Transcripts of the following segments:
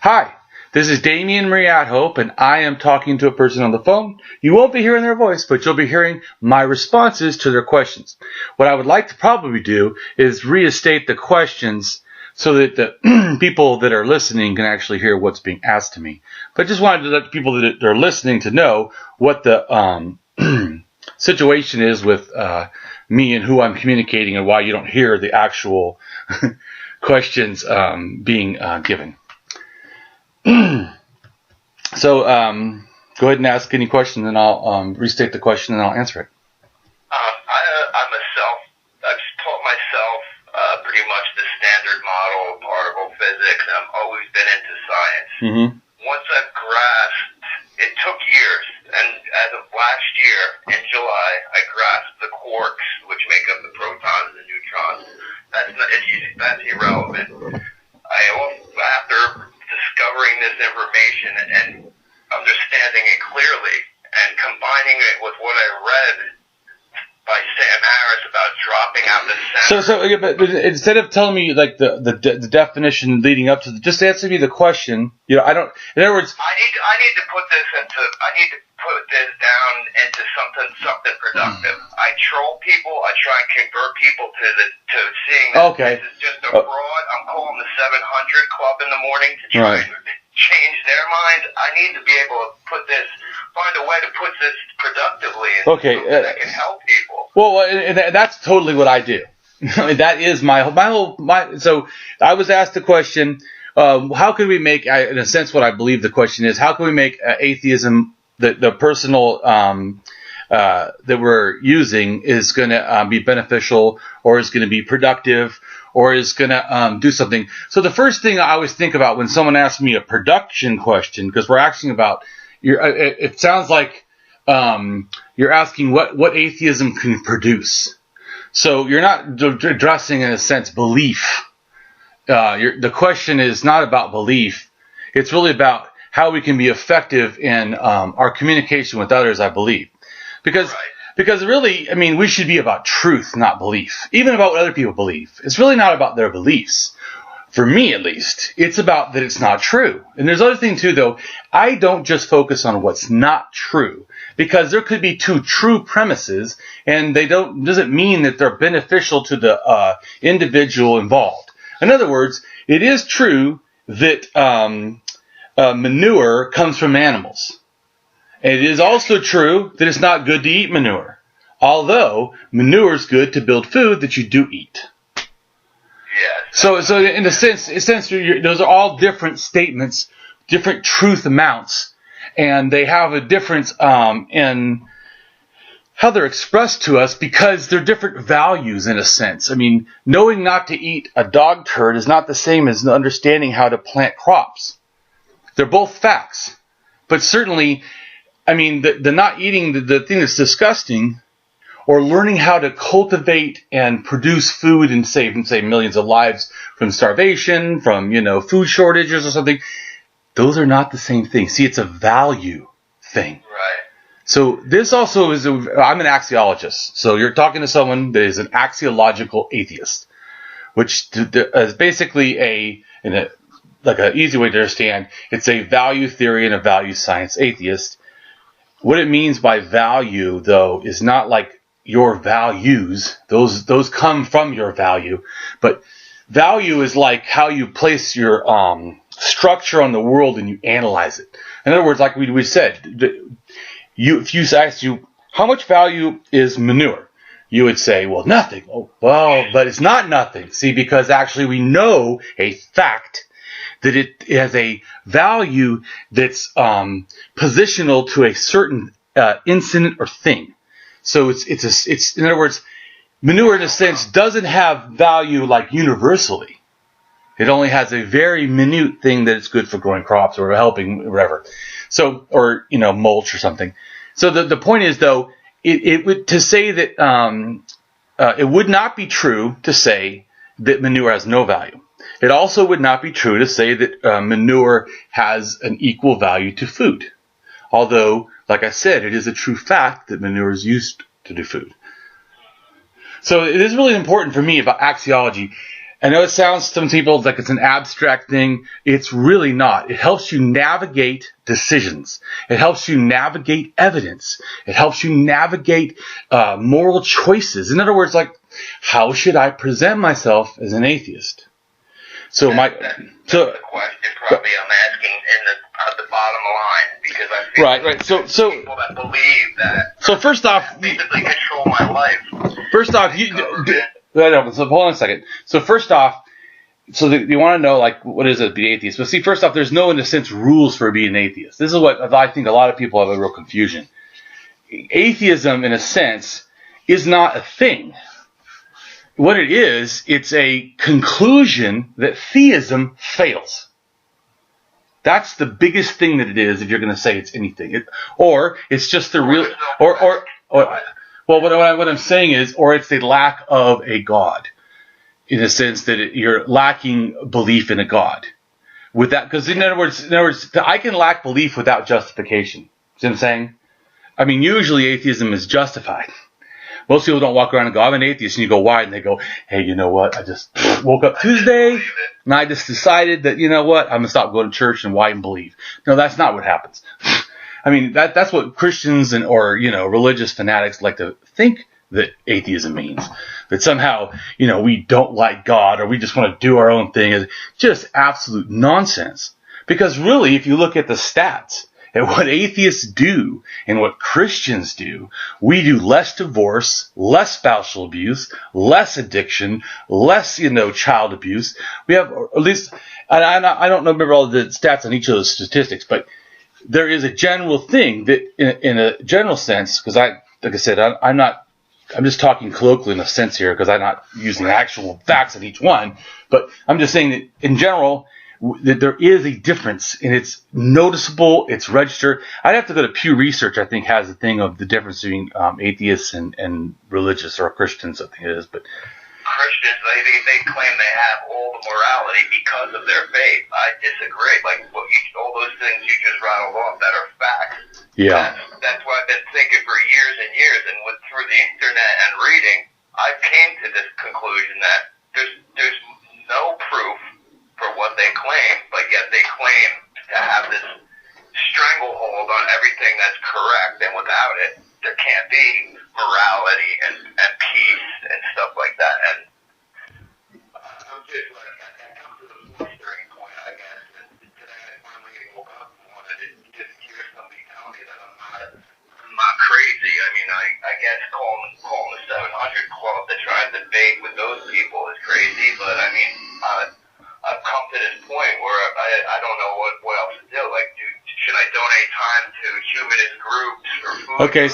Hi, this is Damien from AtHope, and I am talking to a person on the phone. You won't be hearing their voice, but you'll be hearing my responses to their questions. What I would like to probably do is restate the questions so that the people that are listening can actually hear what's being asked to me. But I just wanted to let the people that are listening to know what the situation is with me and who I'm communicating and why you don't hear the actual questions being given. So go ahead and ask any question, and I'll restate the question and I'll answer it. I've taught myself pretty much the standard model of particle physics, and I've always been into science. Mm-hmm. Once I've grasped, it took years, and as of last year, in July, I grasped the quarks, which make up the protons and the neutrons. That's irrelevant. After discovering this information and understanding it clearly, and combining it with what I read by Sam Harris about dropping out the center. But instead of telling me like the definition leading up to just answer me the question. In other words, I need to put this down into something productive. I troll people. I try and convert people to seeing that this is just a fraud. I'm calling the 700 Club in the morning to try and change their minds. I need to be able to find a way to put this productively that can help people. Well, and that's totally what I do. That is my whole. So I was asked the question, how can we make, in a sense, what I believe the question is, how can we make atheism, the personal that we're using is going to be beneficial, or is going to be productive, or is going to do something. So the first thing I always think about when someone asks me a production question, because we're asking about, it sounds like you're asking what atheism can produce. So you're not addressing, in a sense, belief. The question is not about belief. It's really about how we can be effective in our communication with others, I believe. Because really, I mean, we should be about truth, not belief. Even about what other people believe. It's really not about their beliefs. For me, at least, it's about that it's not true. And there's other thing too, though. I don't just focus on what's not true, because there could be two true premises, and doesn't mean that they're beneficial to the individual involved. In other words, it is true that manure comes from animals. And it is also true that it's not good to eat manure, although manure is good to build food that you do eat. So in a sense, those are all different statements, different truth amounts, and they have a difference in how they're expressed to us because they're different values in a sense. I mean, knowing not to eat a dog turd is not the same as understanding how to plant crops. They're both facts, but certainly, I mean, the not eating the thing that's disgusting, or learning how to cultivate and produce food and save millions of lives from starvation, from, food shortages or something, those are not the same thing. See, it's a value thing. Right. So this also is, I'm an axiologist. So you're talking to someone that is an axiological atheist, which is basically like an easy way to understand, it's a value theory and a value science atheist. What it means by value, though, is not like your values. Those come from your value. But value is like how you place your structure on the world and you analyze it. In other words, like we said, if you asked you, how much value is manure? You would say, well, nothing. Oh, well, but it's not nothing. See, because actually we know a fact that it has a value that's positional to a certain incident or thing. So it's in other words, manure in a sense doesn't have value like universally. It only has a very minute thing that it's good for growing crops or helping whatever. So, or mulch or something. So the point is, though, it would to say that it would not be true to say that manure has no value. It also would not be true to say that manure has an equal value to food. Although, like I said, it is a true fact that manure is used to do food. So it is really important for me about axiology. I know it sounds to some people like it's an abstract thing. It's really not. It helps you navigate decisions. It helps you navigate evidence. It helps you navigate moral choices. In other words, like, how should I present myself as an atheist? So that's the question probably I'm asking in the bottom line, because I feel right. So people that believe that. So first off, basically control my life. First off, so hold on a second. So first off, you want to know, like, what is it to be atheist? But see, first off, there's no, in a sense, rules for being an atheist. This is what I think a lot of people have a real confusion. Atheism, in a sense, is not a thing. What it is, it's a conclusion that theism fails. That's the biggest thing that it is, if you're going to say it's anything. Or it's just the real, well, what I'm saying is, or it's the lack of a God, in a sense that you're lacking belief in a God. With that, because in other words, I can lack belief without justification. See what I'm saying? I mean, usually atheism is justified. Most people don't walk around and go, I'm an atheist, and you go, why? And they go, hey, you know what? I just woke up Tuesday, and I just decided that, you know what? I'm going to stop going to church, and why and believe. No, that's not what happens. I mean, that's what Christians or religious fanatics like to think that atheism means. That somehow, we don't like God, or we just want to do our own thing. Is just absolute nonsense. Because really, if you look at the stats, at what atheists do and what Christians do, we do less divorce, less spousal abuse, less addiction, less, child abuse. We have, or at least, I don't remember all the stats on each of those statistics, but there is a general thing that, in a general sense, because like I said, I'm just talking colloquially in a sense here, because I'm not using actual facts on each one, but I'm just saying that in general, that there is a difference, and it's noticeable, it's registered. I'd have to go to Pew Research, I think, has a thing of the difference between atheists and religious, or Christians, I think it is. But Christians, they claim they have all the morality because of their faith. I disagree. Like, all those things you just rattled off that are facts. Yeah. That's what I've been thinking for years and years, and through the internet and reading, I came to this conclusion that there's no proof for what they claim, but yet they claim to have this stranglehold on everything that's correct, and without it, there can't be morality and peace and stuff like that. And I'm just like, I come to the blistering point, I guess, and today I finally woke up and wanted to just hear somebody tell me that I'm not crazy. I mean, I guess calling the 700 Club to try and debate with those people is crazy, but I mean, I've come to this point where I don't know what else to do. Like, should I donate time to humanist groups or food? Okay, it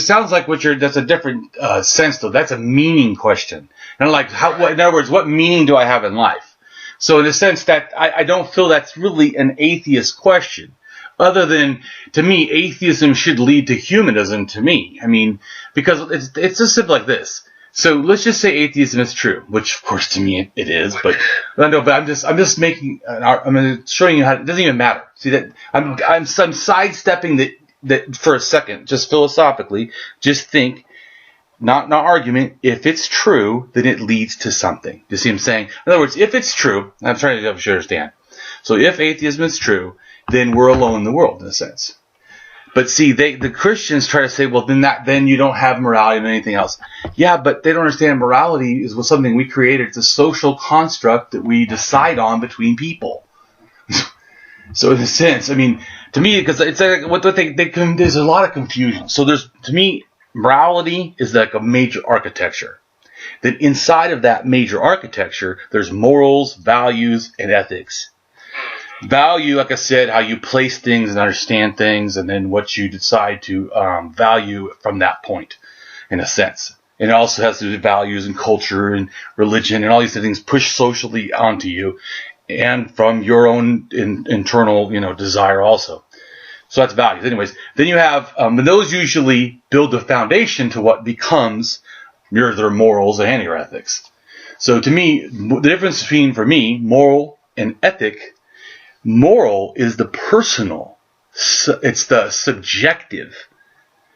sounds like that's a different sense though. That's a meaning question. And like, in other words, what meaning do I have in life? So in the sense that I don't feel that's really an atheist question. Other than, to me, atheism should lead to humanism to me. I mean, because it's just simple like this. So let's just say atheism is true, which of course to me it is, but I'm just making, I'm showing you how it doesn't even matter. See that I'm sidestepping that for a second, just philosophically, just think, not argument. If it's true, then it leads to something. You see what I'm saying? In other words, if it's true, I'm trying to understand. So if atheism is true, then we're alone in the world in a sense. But see, the Christians try to say, well, then you don't have morality and anything else. Yeah, but they don't understand morality is something we created. It's a social construct that we decide on between people. So in a sense, I mean, to me, because it's like there's a lot of confusion. So to me, morality is like a major architecture. Then inside of that major architecture, there's morals, values, and ethics. Value, like I said, how you place things and understand things, and then what you decide to value from that point, in a sense. And it also has to do with values and culture and religion and all these things pushed socially onto you, and from your own internal, desire also. So that's values. Anyways, then you have, and those usually build the foundation to what becomes your morals and your ethics. So to me, the difference between, for me, moral and ethic. Moral is the personal, it's the subjective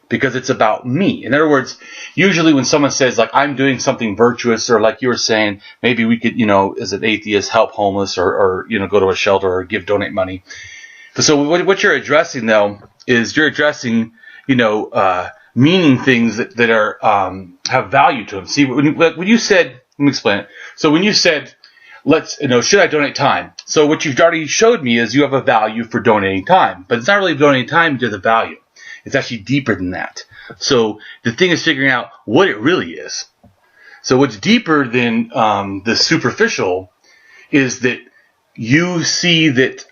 because it's about me. In other words, usually when someone says, like, I'm doing something virtuous, or like you were saying, maybe we could, as an atheist, help homeless, or go to a shelter or donate money. So what you're addressing, though, is you're addressing, meaning things that are have value to them. See, when you said, let me explain it. So when you said, should I donate time? So what you've already showed me is you have a value for donating time, but it's not really donating time to the value. It's actually deeper than that. So the thing is figuring out what it really is. So what's deeper than the superficial is that you see that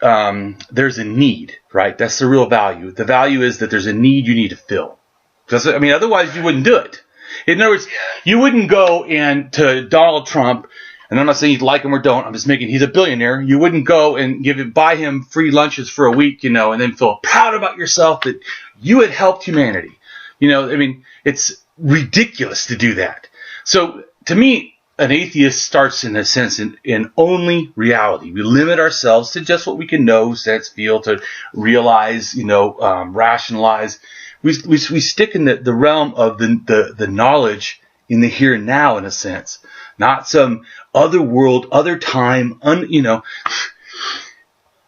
there's a need, right? That's the real value. The value is that there's a need you need to fill. Because, otherwise you wouldn't do it. In other words, you wouldn't go to Donald Trump, and I'm not saying you like him or don't, I'm just making, he's a billionaire. You wouldn't go and buy him free lunches for a week, and then feel proud about yourself that you had helped humanity. It's ridiculous to do that. So, to me, an atheist starts, in a sense, in only reality. We limit ourselves to just what we can know, sense, feel, to realize, rationalize. We stick in the realm of the knowledge in the here and now, in a sense, not some other world, other time,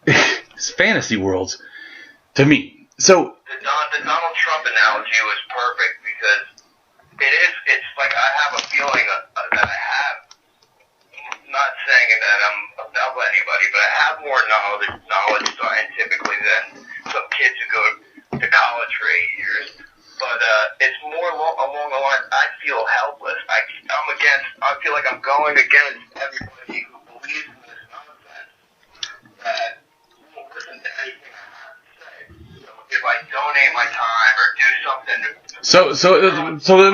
it's fantasy worlds to me. So the Donald Trump analogy was perfect because it's like I have a feeling that I have, not saying that I'm above anybody, but I have more knowledge scientificically than some kids who go to college for 8 years. But it's more along the lines, I feel helpless. I feel like I'm going against everybody who believes in this nonsense that won't listen to anything I have to say. So if I donate my time or do something... So let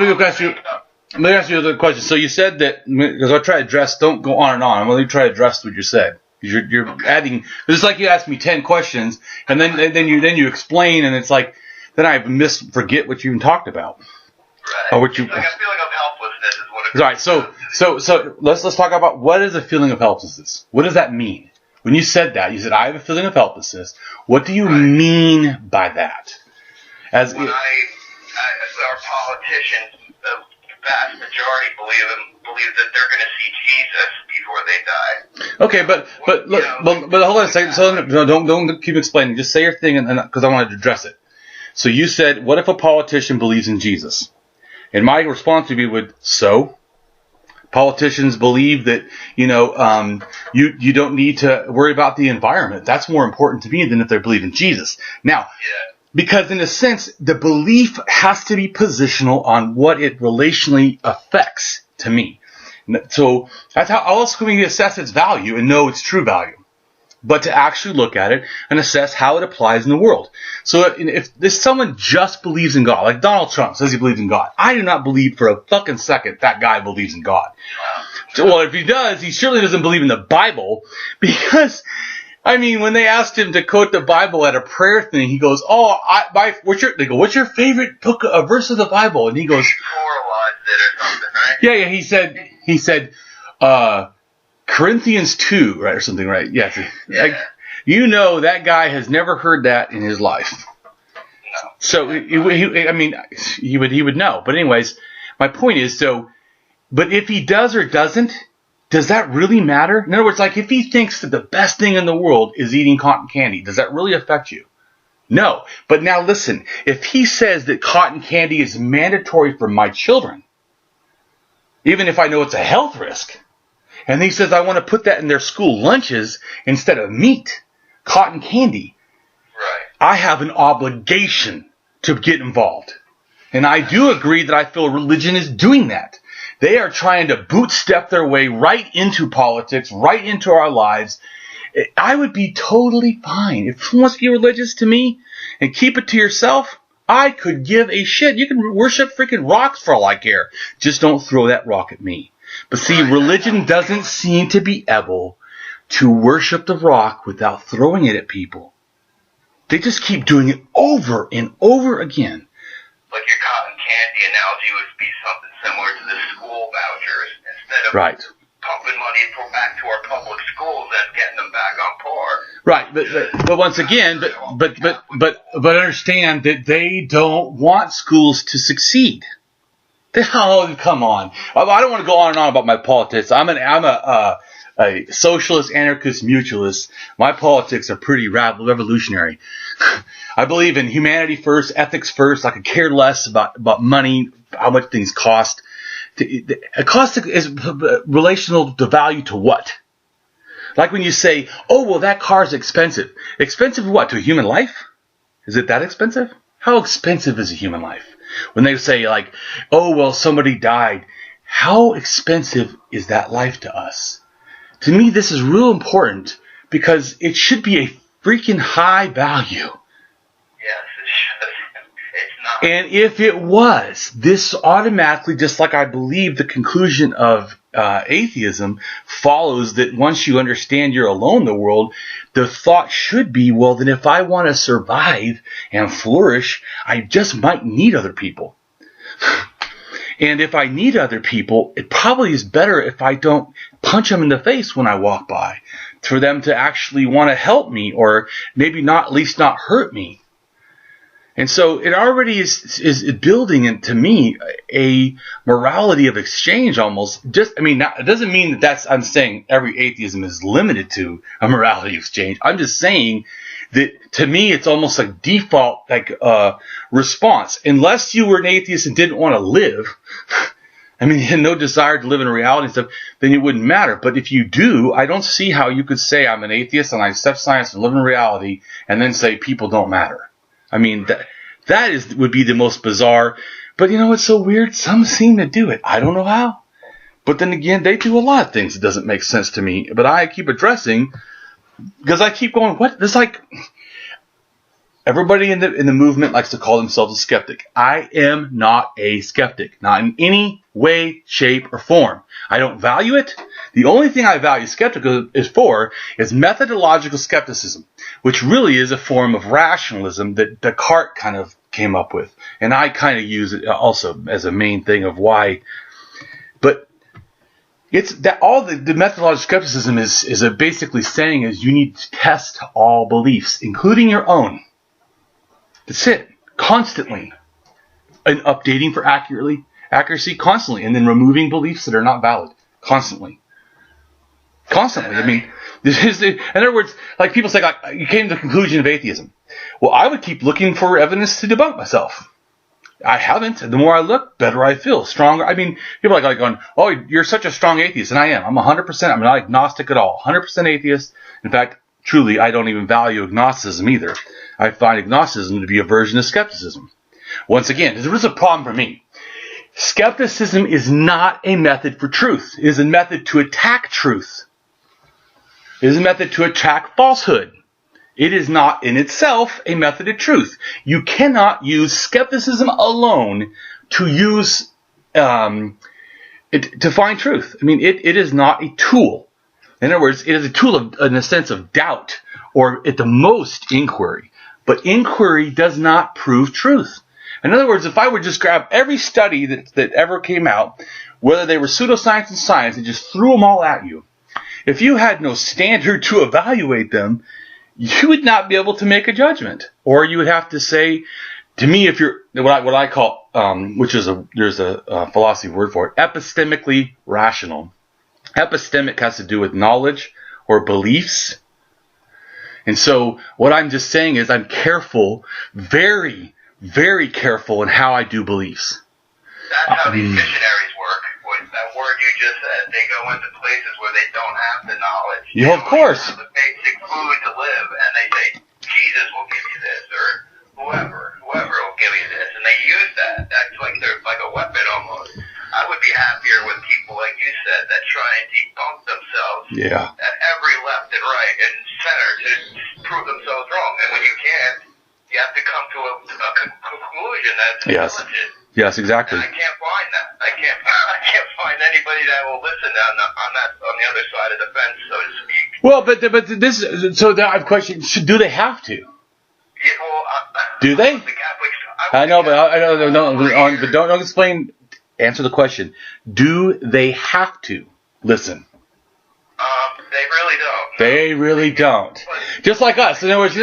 me ask you another question. So you said that, because I'll try to address, don't go on and on. I'm going to try to address what you said. You're adding, it's like you asked me 10 questions, and then you explain, and it's like, then I forget what you even talked about. Right. Or what you. Like a feeling of helplessness is what it Right. So let's talk about what is a feeling of helplessness. What does that mean? When you said that, you said I have a feeling of helplessness. What do you mean by that? Our politicians, the vast majority believe that they're going to see Jesus before they die. Okay, but hold on a second. So don't keep explaining. Just say your thing, and because I wanted to address it. So you said, what if a politician believes in Jesus? And my response would be, so? Politicians believe that, you don't need to worry about the environment. That's more important to me than if they believe in Jesus. Now, because in a sense, the belief has to be positional on what it relationally affects to me. So that's how else can we assess its value and know its true value? But to actually look at it and assess how it applies in the world. So if someone just believes in God, like Donald Trump says he believes in God, I do not believe for a fucking second that guy believes in God. Well, if he does, he surely doesn't believe in the Bible, because, when they asked him to quote the Bible at a prayer thing, he goes, what's your favorite book, verse of the Bible? And he goes, moralized it or something, right? Yeah, he said, Corinthians 2, right, or something, right? Yes. Yeah. That guy has never heard that in his life. No. So he would know. But anyways, my point is, but if he does or doesn't, does that really matter? In other words, like if he thinks that the best thing in the world is eating cotton candy, does that really affect you? No. But now listen, if he says that cotton candy is mandatory for my children, even if I know it's a health risk, and he says, I want to put that in their school lunches instead of meat, cotton candy. Right. I have an obligation to get involved. And I do agree that I feel religion is doing that. They are trying to bootstep their way right into politics, right into our lives. I would be totally fine. If someone wants to be religious to me and keep it to yourself, I could give a shit. You can worship freaking rocks for all I care. Just don't throw that rock at me. But see, religion doesn't seem to be able to worship the rock without throwing it at people. They just keep doing it over and over again. Like your cotton candy analogy would be something similar to the school vouchers. Instead of pumping money back to our public schools and getting them back on par. Right, but once again, but understand that they don't want schools to succeed. Oh, come on! I don't want to go on and on about my politics. I'm a socialist, anarchist, mutualist. My politics are pretty revolutionary. I believe in humanity first, ethics first. I could care less about money, how much things cost. A cost is relational to value to what? Like when you say, oh, well, that car's expensive. Expensive what? To a human life? Is it that expensive? How expensive is a human life? When they say, like, oh, well, somebody died. How expensive is that life to us? To me, this is real important because it should be a freaking high value. Yes, it should. It's not. And if it was, this automatically, just like I believe the conclusion of atheism follows that once you understand you're alone in the world, the thought should be, well, then if I want to survive and flourish, I just might need other people. And if I need other people, it probably is better if I don't punch them in the face when I walk by, for them to actually want to help me or maybe not, at least not hurt me. And so it already is building into me a morality of exchange almost. It doesn't mean that I'm saying every atheism is limited to a morality exchange. I'm just saying that to me it's almost like default response. Unless you were an atheist and didn't want to live, you had no desire to live in reality and stuff, then it wouldn't matter. But if you do, I don't see how you could say I'm an atheist and I accept science and live in reality and then say people don't matter. That would be the most bizarre. But it's so weird. Some seem to do it. I don't know how. But then again, they do a lot of things that doesn't make sense to me. But I keep addressing because I keep going, what? It's like everybody in the movement likes to call themselves a skeptic. I am not a skeptic. Not in any way, shape, or form. I don't value it. The only thing I value skepticism is methodological skepticism, which really is a form of rationalism that Descartes kind of came up with. And I kind of use it also as a main thing of why. But it's that all the methodological skepticism is basically saying is you need to test all beliefs, including your own. That's it. Constantly. And updating for accuracy constantly. And then removing beliefs that are not valid. Constantly. In other words, like people say, you came to the conclusion of atheism. Well, I would keep looking for evidence to debunk myself. I haven't. The more I look, better I feel. Stronger. People are like going, oh, you're such a strong atheist. And I am. I'm 100%. I'm not agnostic at all. 100% atheist. In fact, truly, I don't even value agnosticism either. I find agnosticism to be a version of skepticism. Once again, there is a problem for me. Skepticism is not a method for truth. It is a method to attack truth. It is a method to attack falsehood. It is not in itself a method of truth. You cannot use skepticism alone to use to find truth. It is not a tool. In other words, it is a tool in a sense of doubt or at the most inquiry. But inquiry does not prove truth. In other words, if I would just grab every study that ever came out, whether they were pseudoscience and science, and just threw them all at you, if you had no standard to evaluate them, you would not be able to make a judgment. Or you would have to say, to me, if you're what I call, there's a philosophy word for it, epistemically rational. Epistemic has to do with knowledge or beliefs. And so what I'm just saying is I'm careful, very, very careful in how I do beliefs. That's how these missionaries work. With that word you just said, they go into places where they don't have the knowledge. Yeah, of course. They have the basic food to live, and they say, Jesus will give you this, or whoever will give you this, and they use that. That's like they're like a weapon almost. I would be happier with people like you said that try and debunk themselves at every left and right and center to prove themselves wrong. And when you can't, you have to come to a conclusion that's intelligent. Yes, exactly. And I can't find that. I can't find anybody that will listen on the other side of the fence, so to speak. Well, but this. So I have a question: do they have to? Yeah, well, do they? The Catholics. I know, but but don't explain. Answer the question. Do they have to listen? They really don't. They really don't. Just like us. In other words,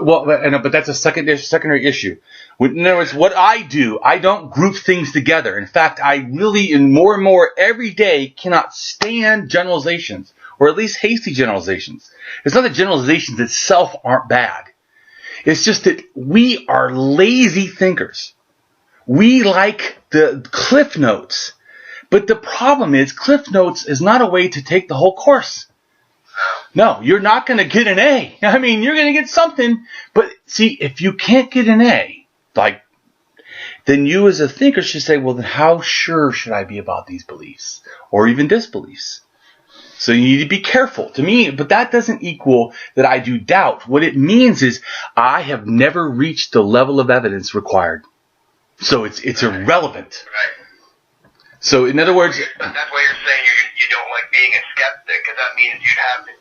but that's a secondary issue. In other words, what I do, I don't group things together. In fact, I really, and more every day, cannot stand generalizations, or at least hasty generalizations. It's not that generalizations itself aren't bad. It's just that we are lazy thinkers. We like the Cliff Notes. But the problem is, Cliff Notes is not a way to take the whole course. No, you're not going to get an A. I mean, you're going to get something. But see, if you can't get an A, then you as a thinker should say, well, then how sure should I be about these beliefs? Or even disbeliefs? So you need to be careful. To me, but that doesn't equal that I do doubt. What it means is I have never reached the level of evidence required. So it's irrelevant. Right. So in other words... But that's why you're saying you don't like being a skeptic, because that means you'd have to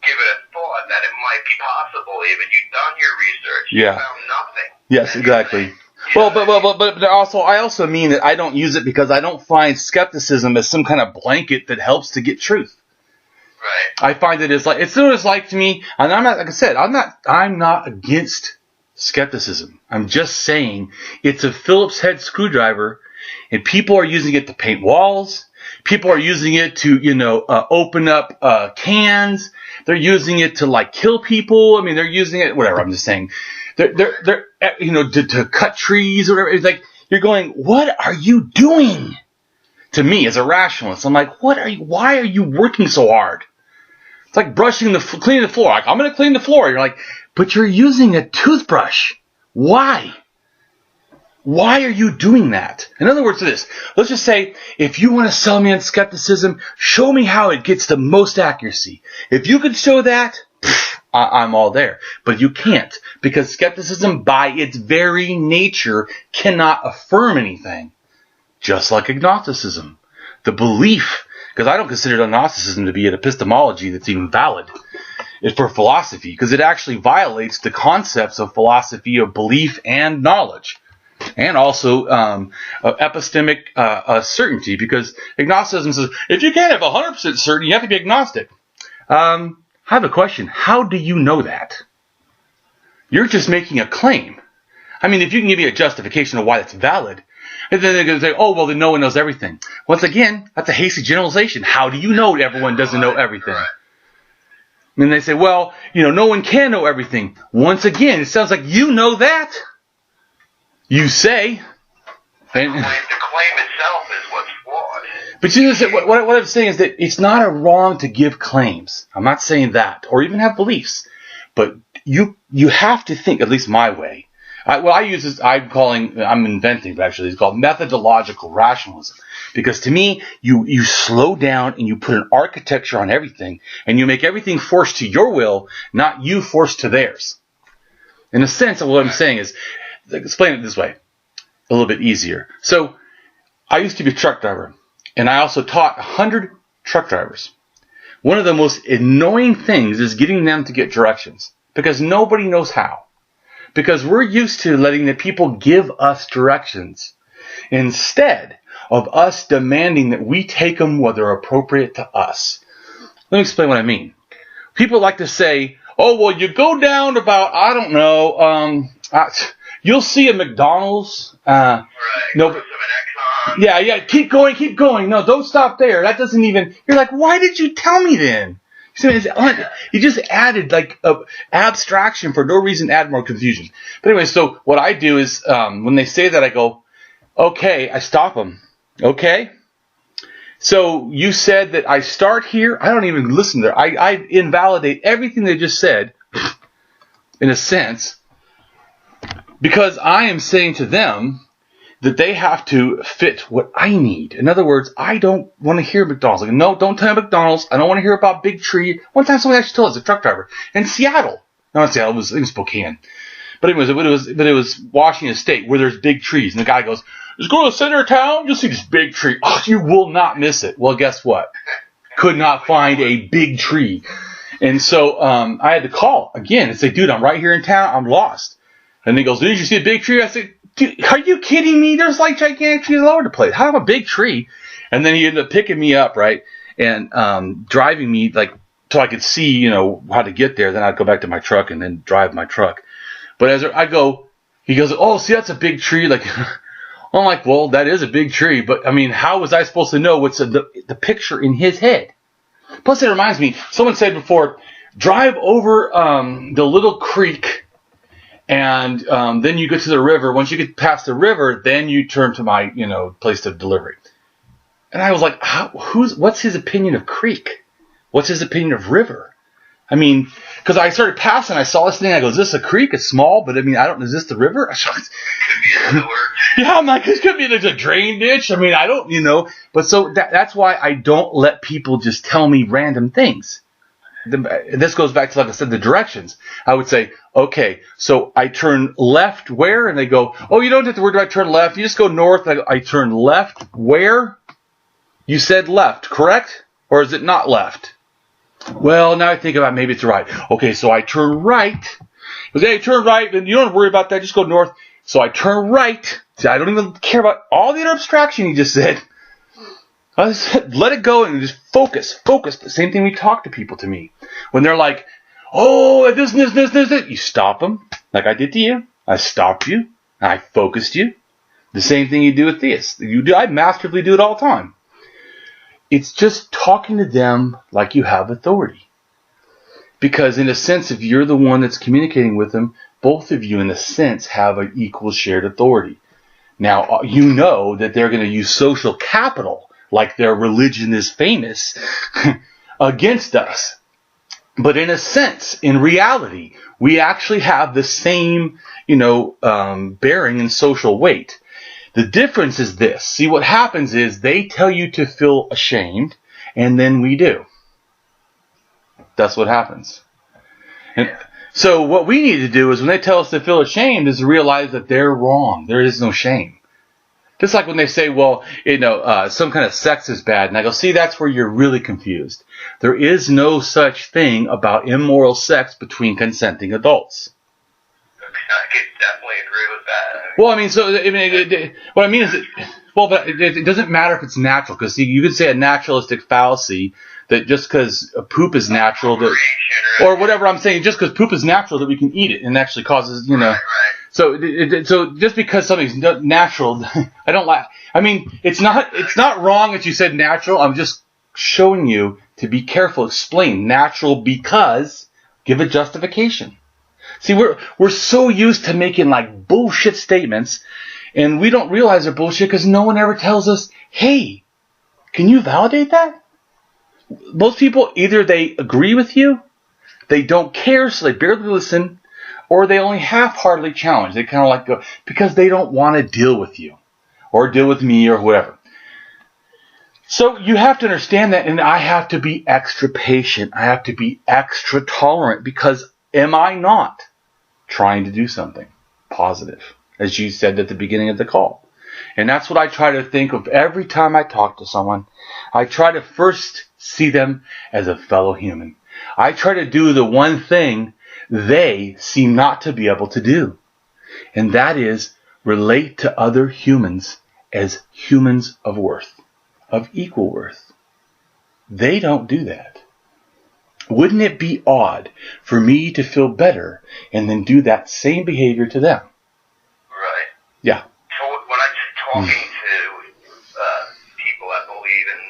give it a thought that it might be possible. Even you've done your research. You found nothing. Yes, exactly. Well, but I also mean that I don't use it because I don't find skepticism as some kind of blanket that helps to get truth. Right. I find it's like to me, and I'm not, like I said, I'm not against skepticism. I'm just saying it's a Phillips head screwdriver, and people are using it to paint walls. People are using it to, open up cans. They're using it to kill people. I mean, they're using it, whatever. I'm just saying, they're to cut trees or whatever. It's like you're going, what are you doing? To me, as a rationalist, I'm like, why are you working so hard? It's like cleaning the floor. Like, I'm going to clean the floor. You're like, but you're using a toothbrush. Why? Why are you doing that? In other words, let's just say, if you want to sell me on skepticism, show me how it gets the most accuracy. If you could show that, I'm all there. But you can't, because skepticism, by its very nature, cannot affirm anything. Just like agnosticism. The belief, because I don't consider agnosticism to be an epistemology that's even valid. It's for philosophy, because it actually violates the concepts of philosophy of belief and knowledge. And also epistemic certainty, because agnosticism says, if you can't have 100% certainty, you have to be agnostic. I have a question. How do you know that? You're just making a claim. I mean, if you can give me a justification of why that's valid, and then they're going to say, oh, well, then no one knows everything. Once again, that's a hasty generalization. How do you know everyone doesn't know everything? Right. And they say, well, no one can know everything. Once again, it sounds like you know that. You say. The claim itself is what's flawed. But what I'm saying is that it's not wrong to give claims. I'm not saying that, or even have beliefs. But you have to think, at least my way. I use this, I'm inventing, but actually it's called methodological rationalism. Because to me, you slow down and you put an architecture on everything, and you make everything forced to your will, not you forced to theirs. In a sense, what I'm saying is, explain it this way, a little bit easier. So, I used to be a truck driver, and I also taught 100 truck drivers. One of the most annoying things is getting them to get directions, because nobody knows how. Because we're used to letting the people give us directions instead of us demanding that we take them where they're appropriate to us. Let me explain what I mean. People like to say, oh, well, you go down about, I don't know, you'll see a McDonald's. Right. No, yeah, keep going. No, don't stop there. That doesn't even, you're like, why did you tell me then? You just added a abstraction for no reason, add more confusion. But anyway, so what I do is when they say that, I go, okay, I stop them. Okay, so you said that I start here. I don't even listen there. I invalidate everything they just said, in a sense, because I am saying to them that they have to fit what I need. In other words, I don't want to hear McDonald's. Like, no, don't tell me McDonald's. I don't want to hear about Big Tree. One time somebody actually told us, a truck driver, in Seattle. Not in Seattle, it was in Spokane. But anyways, it was Washington State, where there's big trees. And the guy goes, just go to the center of town, you'll see this big tree. Oh, you will not miss it. Well, guess what? Could not find a big tree. And so I had to call again and say, dude, I'm right here in town. I'm lost. And he goes, did you see a big tree? I said, dude, are you kidding me? There's gigantic trees all over the place. How a big tree? And then he ended up picking me up, right? And driving me till I could see, you know, how to get there. Then I'd go back to my truck and then drive my truck. But as I go, he goes, "Oh, see, that's a big tree." Like, I'm like, "Well, that is a big tree, but I mean, how was I supposed to know what's the picture in his head?" Plus, it reminds me, someone said before, drive over the little creek, and then you get to the river. Once you get past the river, then you turn to my, you know, place of delivery. And I was like, what's his opinion of creek? What's his opinion of river? I mean, because I started passing, I saw this thing, I go, "Is this a creek? It's small, but I mean, is this the river?" Could be a sewer. Yeah, I'm like, it could be like a drain ditch. I mean, I don't, you know. But so that's why I don't let people just tell me random things. This goes back to, like I said, the directions. I would say, okay, so I turn left where? And they go, "Oh, you don't have to worry about turn left. You just go north." I turn left where? You said left, correct? Or is it not left? Well, now I think about it, maybe it's right. Okay, so I turn right. Hey, turn right, and you don't have to worry about that. Just go north. So I turn right. See, I don't even care about all the other abstraction you just said. I just let it go and just focus. The same thing we talk to people to me. When they're like, "Oh, this. You stop them, like I did to you. I stopped you. I focused you. The same thing you do with theists. I masterfully do it all the time. It's just talking to them like you have authority. Because in a sense, if you're the one that's communicating with them, both of you, in a sense, have an equal shared authority. Now, you know that they're going to use social capital, like their religion is famous, against us. But in a sense, in reality, we actually have the same, bearing and social weight. The difference is this. See, what happens is they tell you to feel ashamed, and then we do. That's what happens. And so what we need to do is when they tell us to feel ashamed is to realize that they're wrong. There is no shame. Just like when they say, well, some kind of sex is bad. And I go, see, that's where you're really confused. There is no such thing about immoral sex between consenting adults. I could definitely agree with that. Well, what I mean is, it doesn't matter if it's natural. Because, see, you could say a naturalistic fallacy that just because poop is natural, or whatever I'm saying, just because poop is natural that we can eat it and actually causes, Right. So just because something's natural, I don't like. I mean, it's not wrong that you said natural. I'm just showing you to be careful. Explain natural because give a justification. See, we're so used to making like bullshit statements, and we don't realize they're bullshit because no one ever tells us, hey, can you validate that? Most people, either they agree with you, they don't care, so they barely listen, or they only half-heartedly challenge. They kind of like go, because they don't want to deal with you, or deal with me, or whatever. So you have to understand that, and I have to be extra patient. I have to be extra tolerant, because am I not trying to do something positive, as you said at the beginning of the call? And that's what I try to think of every time I talk to someone. I try to first see them as a fellow human. I try to do the one thing they seem not to be able to do. And that is relate to other humans as humans of worth, of equal worth. They don't do that. Wouldn't it be odd for me to feel better and then do that same behavior to them? Right. Yeah. So when I'm talking to people that believe in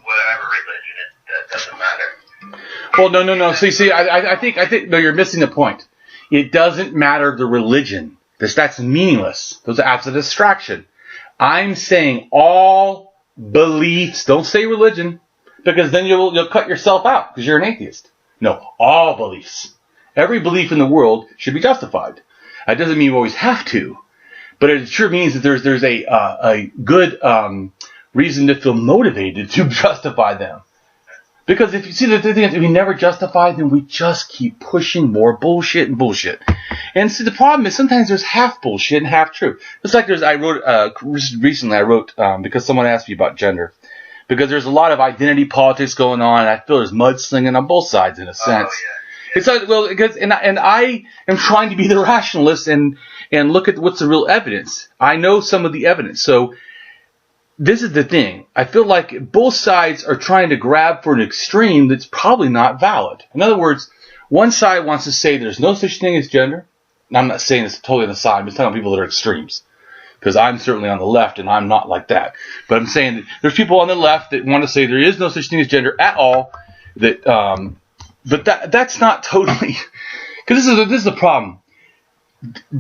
whatever religion, that doesn't matter. Well, no. See, I think no, you're missing the point. It doesn't matter the religion. That's meaningless. That's a distraction. I'm saying all beliefs. Don't say religion, because then you'll cut yourself out because you're an atheist. No, all beliefs. Every belief in the world should be justified. That doesn't mean you always have to, but it sure means that there's a good reason to feel motivated to justify them. Because if you see the thing is, if we never justify, then we just keep pushing more bullshit and bullshit. And see, the problem is sometimes there's half bullshit and half truth. Just like I wrote recently, because someone asked me about gender. Because there's a lot of identity politics going on, and I feel there's mudslinging on both sides in a sense. Oh, yeah. It's like, well, because and I am trying to be the rationalist and look at what's the real evidence. I know some of the evidence. So this is the thing. I feel like both sides are trying to grab for an extreme that's probably not valid. In other words, one side wants to say there's no such thing as gender. And I'm not saying this totally on the side. I'm just talking about people that are extremes. Because I'm certainly on the left and I'm not like that. But I'm saying that there's people on the left that want to say there is no such thing as gender at all. But that's not totally... Because this is the problem.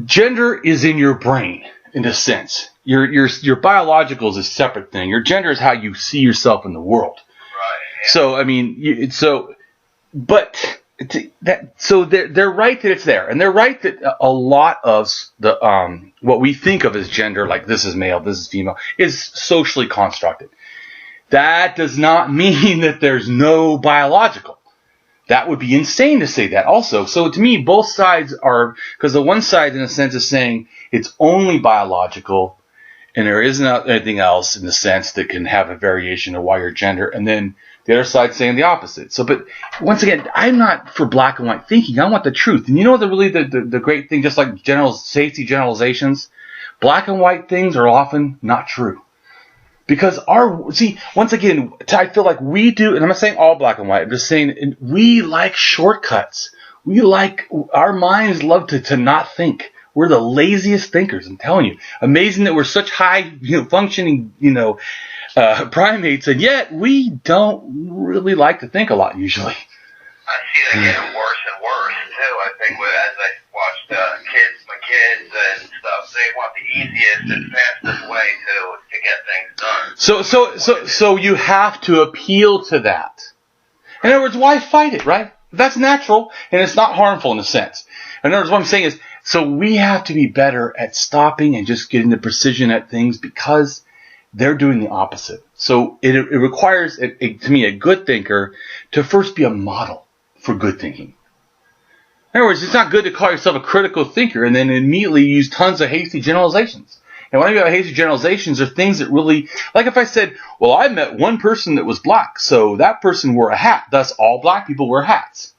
Gender is in your brain, in a sense. Your biological is a separate thing. Your gender is how you see yourself in the world. Right. Yeah. So I mean, they're right that it's there, and they're right that a lot of the what we think of as gender, like this is male, this is female, is socially constructed. That does not mean that there's no biological. That would be insane to say that also. So to me, both sides are, because the one side in a sense is saying it's only biological and there isn't anything else in the sense that can have a variation of why you're gender, and then the other side saying the opposite. So, but once again, I'm not for black and white thinking. I want the truth. And you know the great thing, just like safety generalizations, black and white things are often not true. Because once again, I feel like we do, and I'm not saying all black and white, I'm just saying we like shortcuts. Our minds love to not think. We're the laziest thinkers, I'm telling you. Amazing that we're such high, functioning, primates, and yet we don't really like to think a lot usually. I see that getting worse and worse too. I think as I watch my kids and stuff, they want the easiest and fastest way to get things done. So you have to appeal to that. In other words, why fight it, right? That's natural and it's not harmful in a sense. In other words, what I'm saying is, so we have to be better at stopping and just getting the precision at things because they're doing the opposite. So it requires, to me, a good thinker to first be a model for good thinking. In other words, it's not good to call yourself a critical thinker and then immediately use tons of hasty generalizations. And when I mean by hasty generalizations, are things that really, like if I said, well, I met one person that was black, so that person wore a hat, thus all black people wear hats.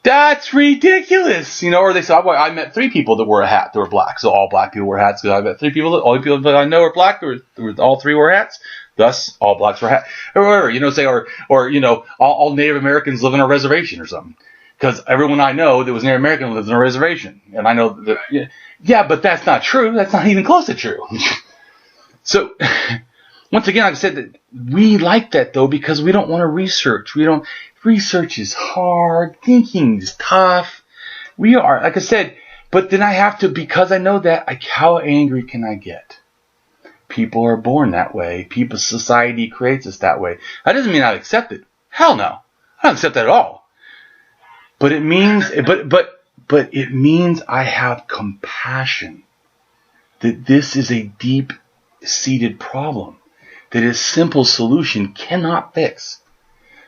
That's ridiculous, or they say, I met 3 people that wore a hat that were black, so all black people wear hats. Because I met 3 people all people that I know are black, or all 3 wear hats, thus all blacks wear hats. Or whatever, all Native Americans live on a reservation or something. Because everyone I know that was Native American lives on a reservation, and I know that. Yeah, but that's not true. That's not even close to true. So, once again, like I said, that we like that though because we don't want to research. Research is hard. Thinking is tough. We are, like I said, but then I have to, because I know that, how angry can I get? People are born that way. Society creates us that way. That doesn't mean I accept it. Hell no. I don't accept that at all. But it means, but it means I have compassion. That this is a deep-seated problem. That a simple solution cannot fix.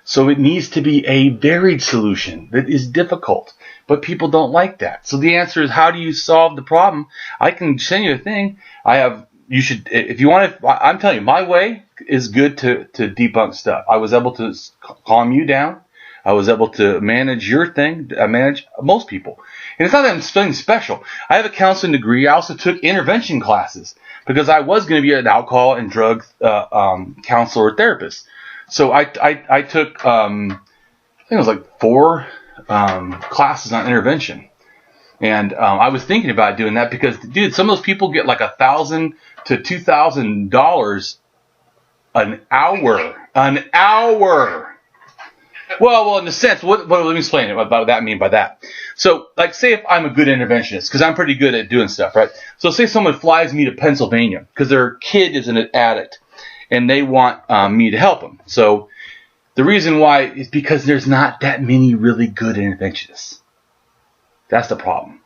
So it needs to be a varied solution that is difficult. But people don't like that. So the answer is, how do you solve the problem? I can send you a thing. If you want to, I'm telling you, my way is good to debunk stuff. I was able to calm you down. I was able to manage your thing. I manage most people. And it's not that I'm something special. I have a counseling degree. I also took intervention classes because I was going to be an alcohol and drug counselor or therapist. So I took, I think it was like 4 classes on intervention. And I was thinking about doing that because, dude, some of those people get like $1,000 to $2,000 an hour. An hour. Well, in a sense, let me explain what I mean by that. So, like, say if I'm a good interventionist, because I'm pretty good at doing stuff, right? So, say someone flies me to Pennsylvania because their kid is an addict, and they want me to help them. So, the reason why is because there's not that many really good interventionists. That's the problem.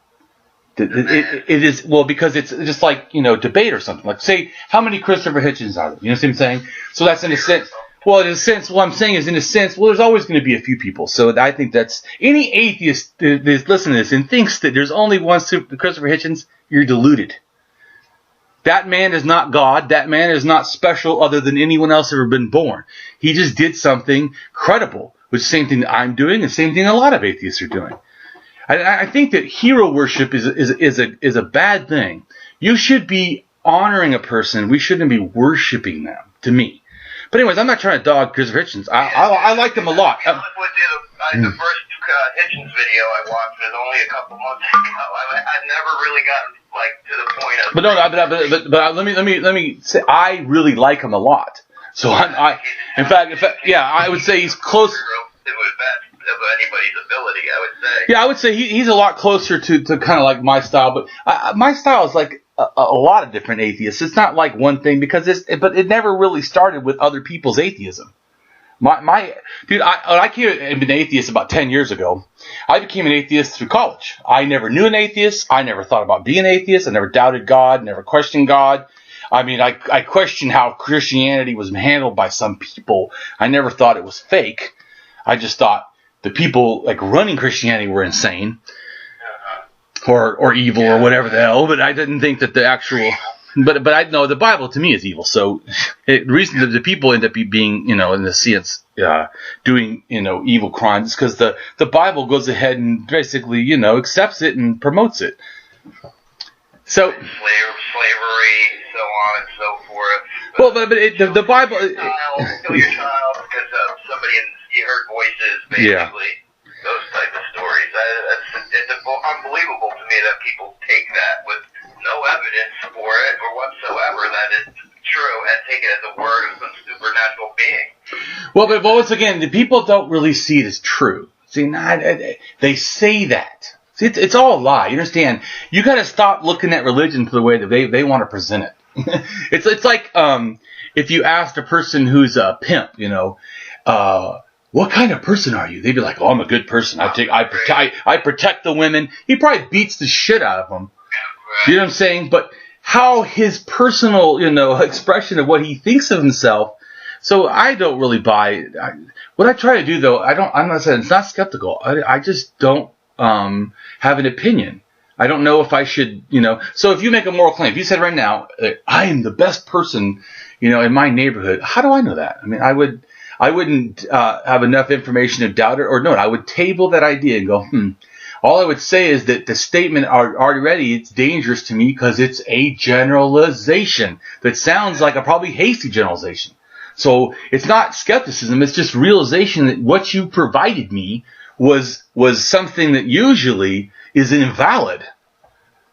It is, well, because it's just like, debate or something. Like, say, how many Christopher Hitchens are there? You know what I'm saying? So, that's in a sense. Well, in a sense, what I'm saying is, there's always going to be a few people. So I think that's, any atheist that listens to this and thinks that there's only one Christopher Hitchens, you're deluded. That man is not God. That man is not special other than anyone else ever been born. He just did something credible, which is the same thing that I'm doing and the same thing a lot of atheists are doing. I think that hero worship is a bad thing. You should be honoring a person, we shouldn't be worshiping them, to me. But anyways, I'm not trying to dog Christopher Hitchens. I like them a lot. The first Hitchens video I watched was only a couple months ago. I've never really gotten to the point of. But let me say I really like him a lot. So in fact, I would say he's close. It was best of anybody's ability, I would say. Yeah, I would say he's a lot closer to kind of like my style. But my style is like a lot of different atheists. It's not like one thing but it never really started with other people's atheism. Dude, I became an atheist about 10 years ago. I became an atheist through college. I never knew an atheist. I never thought about being an atheist. I never doubted God, never questioned God. I mean, I questioned how Christianity was handled by some people. I never thought it was fake. I just thought the people running Christianity were insane or evil or whatever the hell. But I didn't think that the actual... But I know the Bible to me is evil. So the reason that the people end up being, in the sense, doing, evil crimes is because the Bible goes ahead and basically, accepts it and promotes it. So slavery, so on and so forth. Well, but the Bible. Kill your child because somebody you heard voices, basically. Yeah. Those type of stories. It's unbelievable to me that people take that with no evidence for it or whatsoever that is true and take it as a word of some supernatural being. Well, but once again, the people don't really see it as true. See, they say that. See, it's all a lie. You understand? You got to stop looking at religion for the way that they want to present it. It's like if you asked a person who's a pimp, what kind of person are you? They'd be like, oh, I'm a good person. I protect the women. He probably beats the shit out of them. You know what I'm saying? But how his personal, expression of what he thinks of himself. So I don't really buy. What I try to do, though, I'm not saying it's not skeptical. I just don't have an opinion. I don't know if I should, So if you make a moral claim, if you said right now, I am the best person, in my neighborhood. How do I know that? I mean, I wouldn't have enough information to doubt it or know it. I would table that idea and go, All I would say is that the statement already, it's dangerous to me because it's a generalization that sounds like a probably hasty generalization. So it's not skepticism, it's just realization that what you provided me was something that usually is invalid.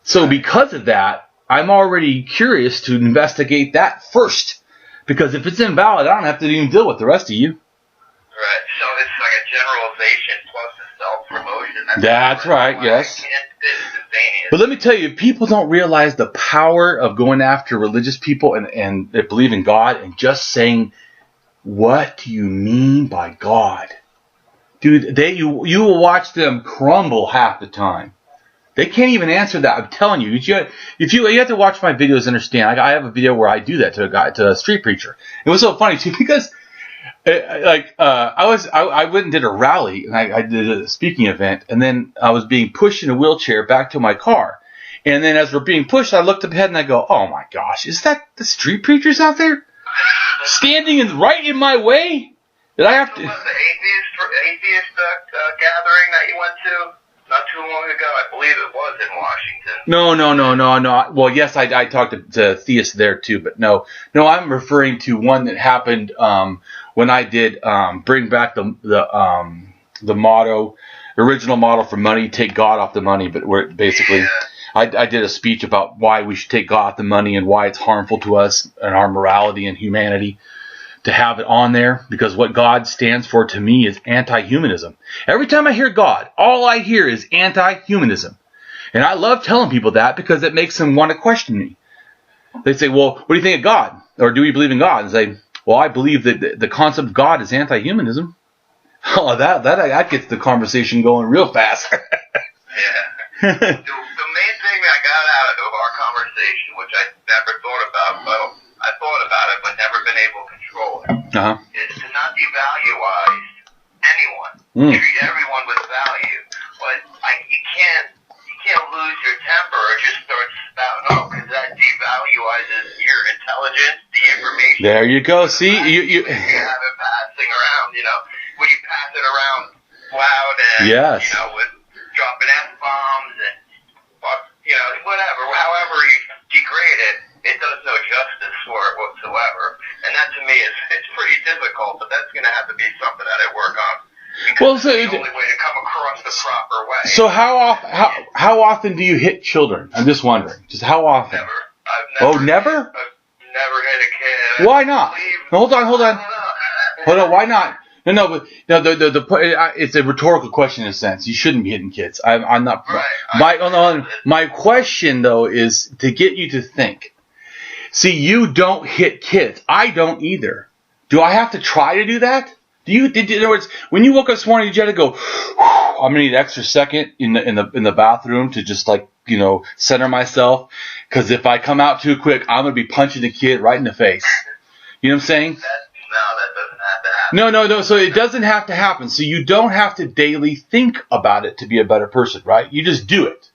So because of that, I'm already curious to investigate that first. Because if it's invalid, I don't have to even deal with the rest of you. Right. So it's like a generalization plus a self-promotion. That's right, yes. But let me tell you, people don't realize the power of going after religious people and that believe in God and just saying, what do you mean by God? Dude, you will watch them crumble half the time. They can't even answer that. I'm telling you. You have to watch my videos to understand. I have a video where I do that to a street preacher. It was so funny too because, I went and did a rally and I did a speaking event and then I was being pushed in a wheelchair back to my car. And then as we're being pushed, I looked up ahead and I go, oh my gosh, is that the street preachers out there standing right in my way? Did I have to? Was the atheist gathering that you went to? Not too long ago, I believe it was in Washington. No. Well, yes, I talked to theists there too, but no, I'm referring to one that happened when I did bring back the motto, original motto for money, take God off the money, but where basically I did a speech about why we should take God off the money and why it's harmful to us and our morality and humanity to have it on there, because what God stands for to me is anti-humanism. Every time I hear God, all I hear is anti-humanism. And I love telling people that because it makes them want to question me. They say, well, what do you think of God? Or do we believe in God? And say, well, I believe that the concept of God is anti-humanism. Oh, that gets the conversation going real fast. Yeah. The main thing that I got out of our conversation, which I never thought about, well, I thought about it, but never been able to control it, is to not devalue anyone. Treat everyone with value. But you can't lose your temper or just start spouting off, because that devalues your intelligence, the information. There you go. See, you have it passing around, when you pass it around loud and, with dropping F-bombs and, whatever, however you degrade it, it does no justice for it whatsoever. And that to me it's pretty difficult, but that's going to have to be something that I work on. Well, so it's the only way to come across the proper way. So how often do you hit children? I'm just wondering. Just how often? Never. I've never hit a kid. Why not? Hold on. Why not? No, but it's a rhetorical question in a sense. You shouldn't be hitting kids. I'm not. Right. My question though is to get you to think. See, you don't hit kids. I don't either. Do I have to try to do that? In other words, when you woke up this morning, did you have to go, I'm gonna need an extra second in the bathroom to just center myself? Because if I come out too quick, I'm gonna be punching the kid right in the face. You know what I'm saying? No, that doesn't have to happen. No. So it doesn't have to happen. So you don't have to daily think about it to be a better person, right? You just do it.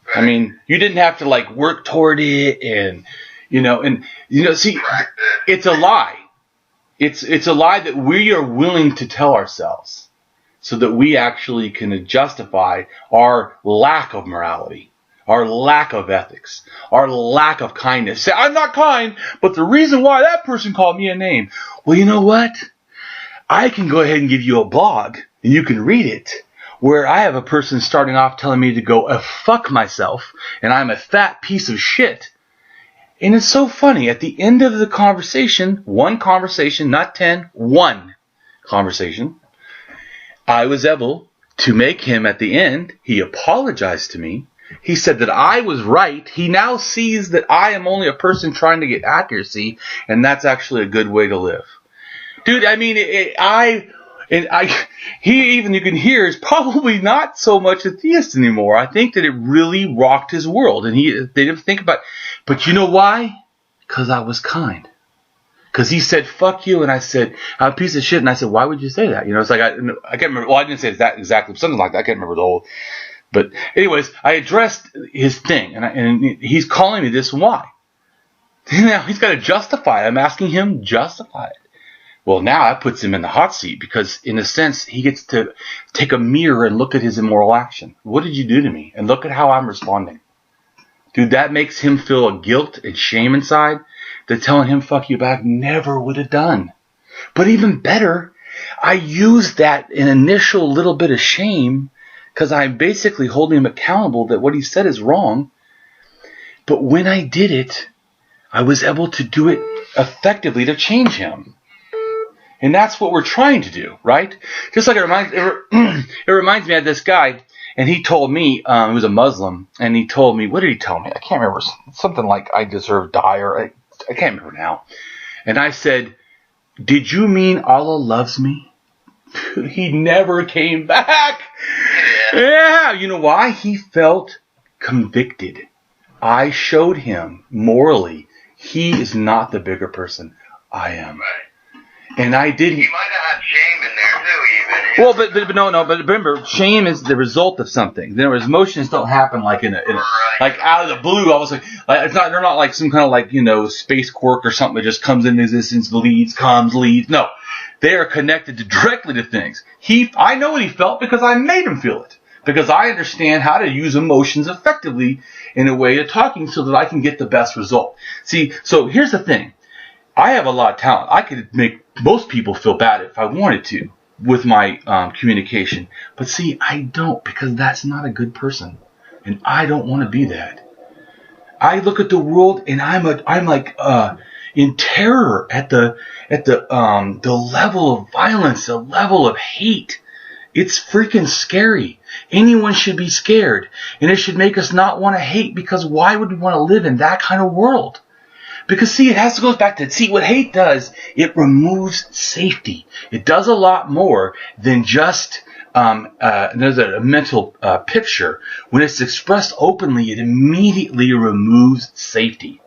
Right. I mean, you didn't have to work toward it and see, practice. It's a lie. It's a lie that we are willing to tell ourselves so that we actually can justify our lack of morality, our lack of ethics, our lack of kindness. Say, I'm not kind, but the reason why that person called me a name. Well, you know what? I can go ahead and give you a blog, and you can read it, where I have a person starting off telling me to go fuck myself, and I'm a fat piece of shit. And it's so funny. At the end of the conversation, one conversation, not 10, one conversation, I was able to make him at the end, he apologized to me. He said that I was right. He now sees that I am only a person trying to get accuracy, and that's actually a good way to live. Dude, I mean, you can hear, is probably not so much a theist anymore. I think that it really rocked his world, and they didn't think about it. But you know why? Because I was kind. Because he said, fuck you, and I said, I'm a piece of shit, and I said, why would you say that? It's like, I can't remember, well, I didn't say that exactly, something like that, I can't remember the whole, but anyways, I addressed his thing, and he's calling me this, why? Now, he's got to justify it. I'm asking him, justify it. Well, now that puts him in the hot seat because, in a sense, he gets to take a mirror and look at his immoral action. What did you do to me? And look at how I'm responding. Dude, that makes him feel a guilt and shame inside that telling him fuck you back never would have done. But even better, I used that initial little bit of shame because I'm basically holding him accountable that what he said is wrong. But when I did it, I was able to do it effectively to change him. And that's what we're trying to do, right? Just like it reminds me of this guy, and he told me, he was a Muslim, and he told me, what did he tell me? I can't remember. Something like, I deserve die, or I can't remember now. And I said, did you mean Allah loves me? He never came back. Yeah, you know why? He felt convicted. I showed him morally, he is not the bigger person. I am. And I didn't. He might have had shame in there too, even. Well, but remember, shame is the result of something. There was emotions don't happen like like out of the blue. Almost like it's not. They're not like some kind of space quirk or something that just comes into existence, leads. No, they are connected directly to things. I know what he felt because I made him feel it. Because I understand how to use emotions effectively in a way of talking so that I can get the best result. See, so here's the thing. I have a lot of talent. I could make most people feel bad if I wanted to with my communication. But see, I don't, because that's not a good person. And I don't want to be that. I look at the world and I'm like in terror at the level of violence, the level of hate. It's freaking scary. Anyone should be scared. And it should make us not want to hate, because why would we want to live in that kind of world? Because, see, it has to go back to, see, what hate does, it removes safety. It does a lot more than just there's a mental picture. When it's expressed openly, it immediately removes safety.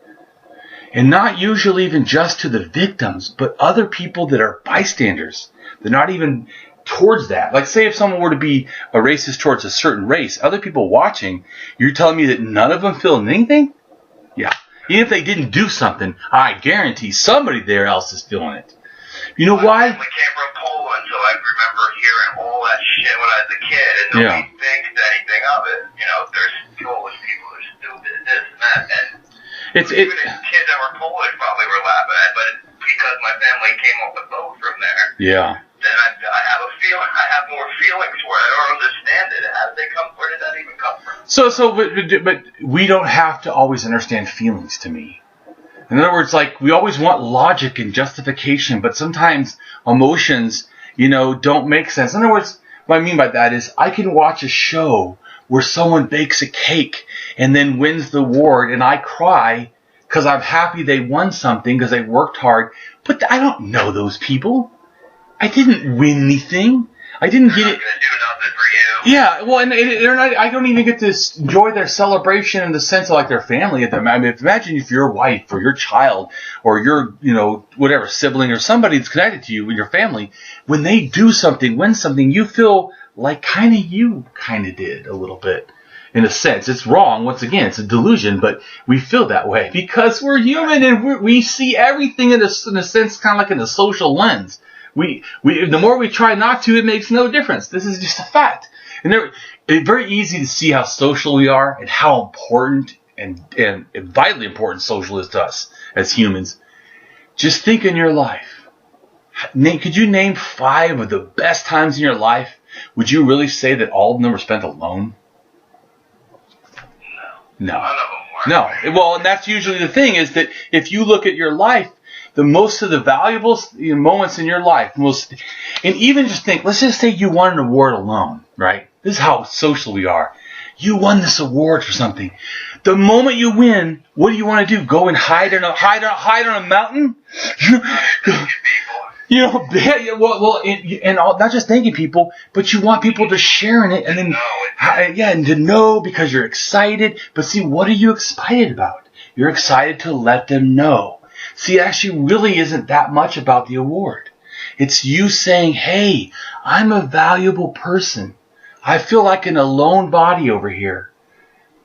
And not usually even just to the victims, but other people that are bystanders. They're not even towards that. Like, say if someone were to be a racist towards a certain race, other people watching, you're telling me that none of them feel anything? Yeah. Even if they didn't do something, I guarantee somebody there else is feeling it. You know why? I came from Poland, so I remember hearing all that shit when I was a kid, and nobody thinks anything of it. There's Polish people who are stupid, this and that, and even kids foolish probably were laughing at, but because my family came off the boat from there. Yeah. Then I have a feeling. I have more feelings for it. I don't understand it. How did they come? Where did that even come from? But we don't have to always understand feelings. To me, in other words, like we always want logic and justification, but sometimes emotions, don't make sense. In other words, what I mean by that is I can watch a show where someone bakes a cake and then wins the award, and I cry because I'm happy they won something because they worked hard. But I don't know those people. I didn't win anything. I didn't get it. They're not going to do nothing for you. Yeah, well, and they're not. I don't even get to enjoy their celebration in the sense of like their family. I mean, imagine if your wife or your child or your, whatever sibling or somebody that's connected to you with your family, when they do something, win something, you feel like you did a little bit. In a sense, it's wrong. Once again, it's a delusion, but we feel that way because we're human and we see everything in a sense, kind of like in a social lens. The more we try not to, it makes no difference. This is just a fact. And it's very easy to see how social we are and how important and vitally important social is to us as humans. Just think in your life. Could you name 5 of the best times in your life? Would you really say that all of them were spent alone? No. Well, and that's usually the thing is that if you look at your life, the most of the valuable moments in your life, and even just think, let's just say you won an award alone, right? This is how social we are. You won this award for something. The moment you win, what do you want to do? Go and hide on a mountain? And not just thanking people, but you want people to share in it, and then and to know because you're excited. But see, what are you excited about? You're excited to let them know. See, it actually really isn't that much about the award. It's you saying, hey, I'm a valuable person. I feel like an alone body over here.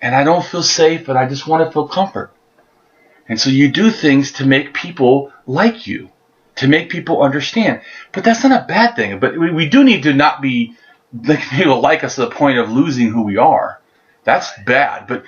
And I don't feel safe, and I just want to feel comfort. And so you do things to make people like you, to make people understand. But that's not a bad thing. But we do need to not be like people like us to the point of losing who we are. That's bad, but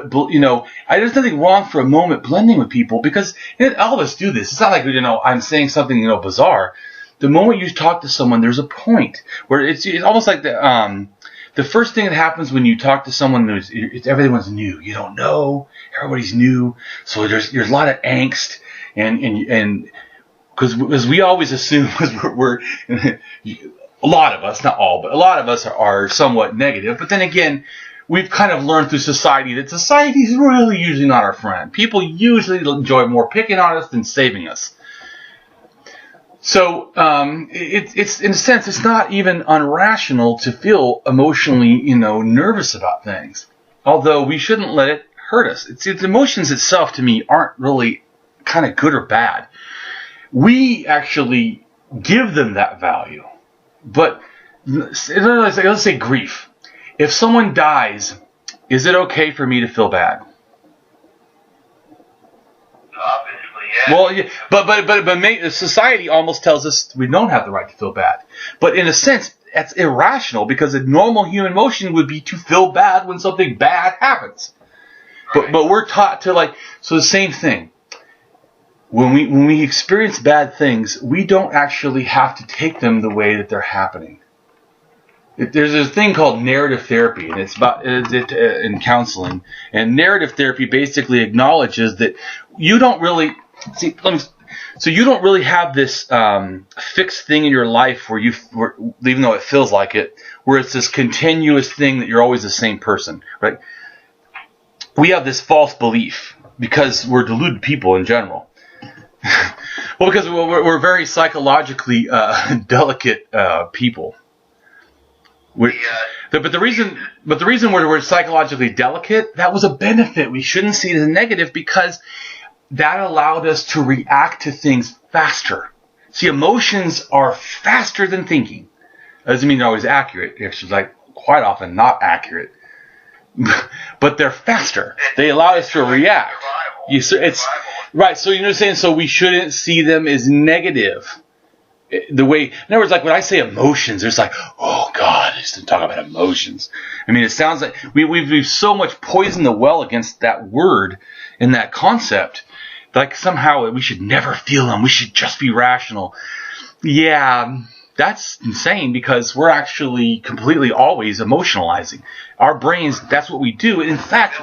there's nothing wrong for a moment blending with people because all of us do this. It's not like I'm saying something bizarre. The moment you talk to someone, there's a point where it's almost like the first thing that happens when you talk to someone it's everyone's new. You don't know, everybody's new, so there's a lot of angst and because we always assume we're a lot of us, not all, but a lot of us are somewhat negative. But then again, we've kind of learned through society that society is really usually not our friend. People usually enjoy more picking on us than saving us. So it's in a sense, it's not even unrational to feel emotionally, nervous about things. Although we shouldn't let it hurt us. It's emotions itself, to me, aren't really kind of good or bad. We actually give them that value. But let's say grief. If someone dies, is it okay for me to feel bad? Obviously, yeah. Well, yeah, but society almost tells us we don't have the right to feel bad. But in a sense, that's irrational because a normal human emotion would be to feel bad when something bad happens. Right. But we're taught to so the same thing. When we experience bad things, we don't actually have to take them the way that they're happening. There's a thing called narrative therapy, and it's about in counseling. And narrative therapy basically acknowledges that you don't really so you don't really have this fixed thing in your life where even though it feels like it, where it's this continuous thing that you're always the same person, right? We have this false belief because we're deluded people in general. Well, because we're very psychologically delicate people. But the reason we're psychologically delicate, that was a benefit. We shouldn't see it as a negative because that allowed us to react to things faster. See, emotions are faster than thinking. That doesn't mean they're always accurate. It's quite often not accurate. But they're faster. They allow us to react. Right. So you're saying so we shouldn't see them as negative. In other words, when I say emotions, there's oh God, I just talk about emotions. I mean, it sounds like we've so much poisoned the well against that word and that concept like somehow we should never feel them. We should just be rational. Yeah, that's insane because we're actually completely always emotionalizing. Our brains, that's what we do. In fact,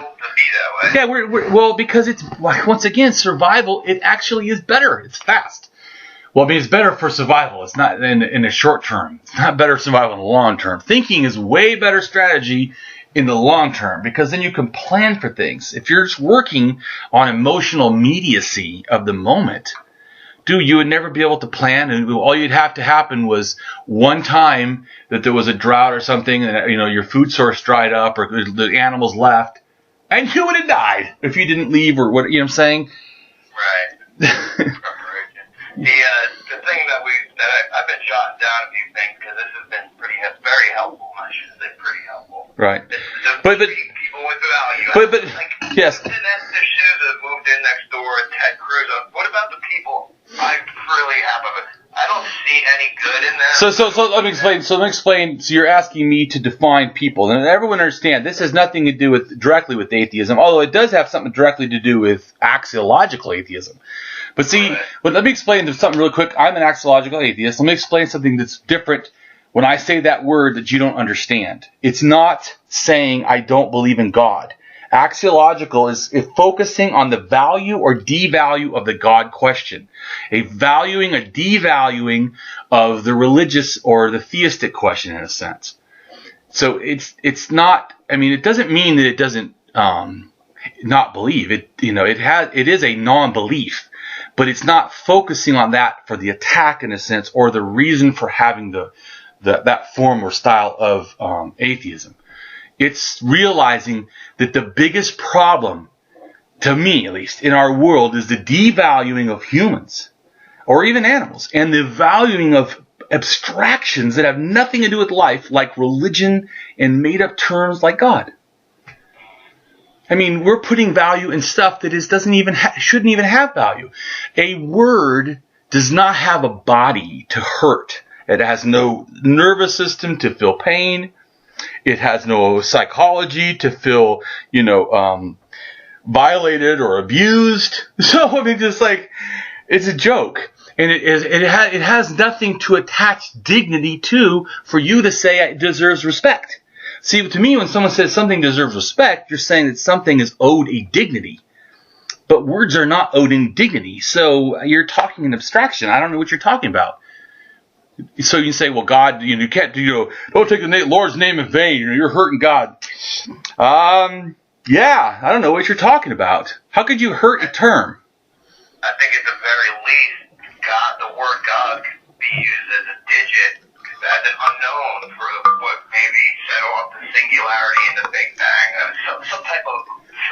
yeah, well, because it's, once again, survival, it actually is better. It's fast. Well, I mean, it's better for survival. It's not in the short term. It's not better for survival in the long term. Thinking is way better strategy in the long term because then you can plan for things. If you're just working on emotional immediacy of the moment, dude, you would never be able to plan, and all you'd have to happen was one time that there was a drought or something, and your food source dried up or the animals left, and you would have died if you didn't leave or what. You know what I'm saying? Right. The thing that I've been jotting down a few things because this has been very helpful. I should say pretty helpful. Right. But people with value. But yes. The D'Souza moved in next door, Ted Cruz. What about the people? I really have I don't see any good in them. So let me explain. So you're asking me to define people, and everyone understand this has nothing to do directly with atheism, although it does have something directly to do with axiological atheism. But see, let me explain something really quick. I'm an axiological atheist. Let me explain something that's different when I say that word that you don't understand. It's not saying I don't believe in God. Axiological is focusing on the value or devalue of the God question. A valuing, a devaluing of the religious or the theistic question in a sense. So it's not, I mean, it doesn't mean that it doesn't not believe. It is a non-belief. But it's not focusing on that for the attack in a sense or the reason for having that form or style of atheism. It's realizing that the biggest problem, to me at least, in our world is the devaluing of humans or even animals and the valuing of abstractions that have nothing to do with life like religion and made-up terms like God. I mean, we're putting value in stuff that shouldn't even have value. A word does not have a body to hurt. It has no nervous system to feel pain. It has no psychology to feel, violated or abused. So I mean, just like it's a joke, and it has nothing to attach dignity to for you to say it deserves respect. See, to me, when someone says something deserves respect, you're saying that something is owed a dignity. But words are not owed in dignity. So you're talking in abstraction. I don't know what you're talking about. So you can say, well, God, you can't don't take the Lord's name in vain. You're hurting God. Yeah, I don't know what you're talking about. How could you hurt a term? I think at the very least, the word God could be used as a digit, as an unknown for what maybe set off the singularity in the Big Bang. Some type of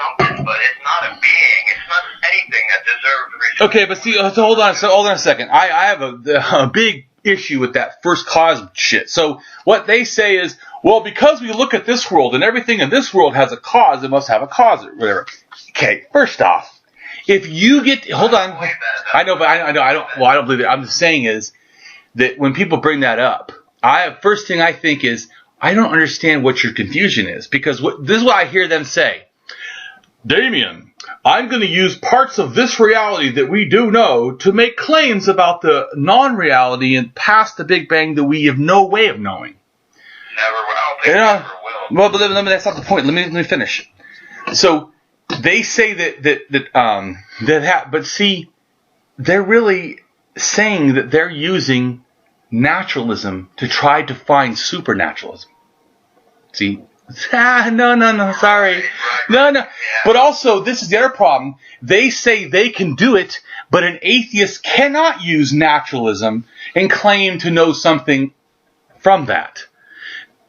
something, but it's not a being. It's not anything that deserves respect. Okay, but see, so hold on a second. I have a big issue with that first cause shit. So what they say is, well, because we look at this world and everything in this world has a cause, it must have a cause or whatever. Okay, first off, if you get, hold on, I know, but I don't believe it. I'm just saying is that when people bring that up, first thing I think is, I don't understand what your confusion is, because this is what I hear them say. Damien, I'm going to use parts of this reality that we do know to make claims about the non-reality and past the Big Bang that we have no way of knowing. Never will. Well, but that's not the point. Let me finish. So they say but see, they're really saying that they're using naturalism to try to find supernaturalism. See? No, sorry. No. Yeah. But also, this is the other problem. They say they can do it, but an atheist cannot use naturalism and claim to know something from that.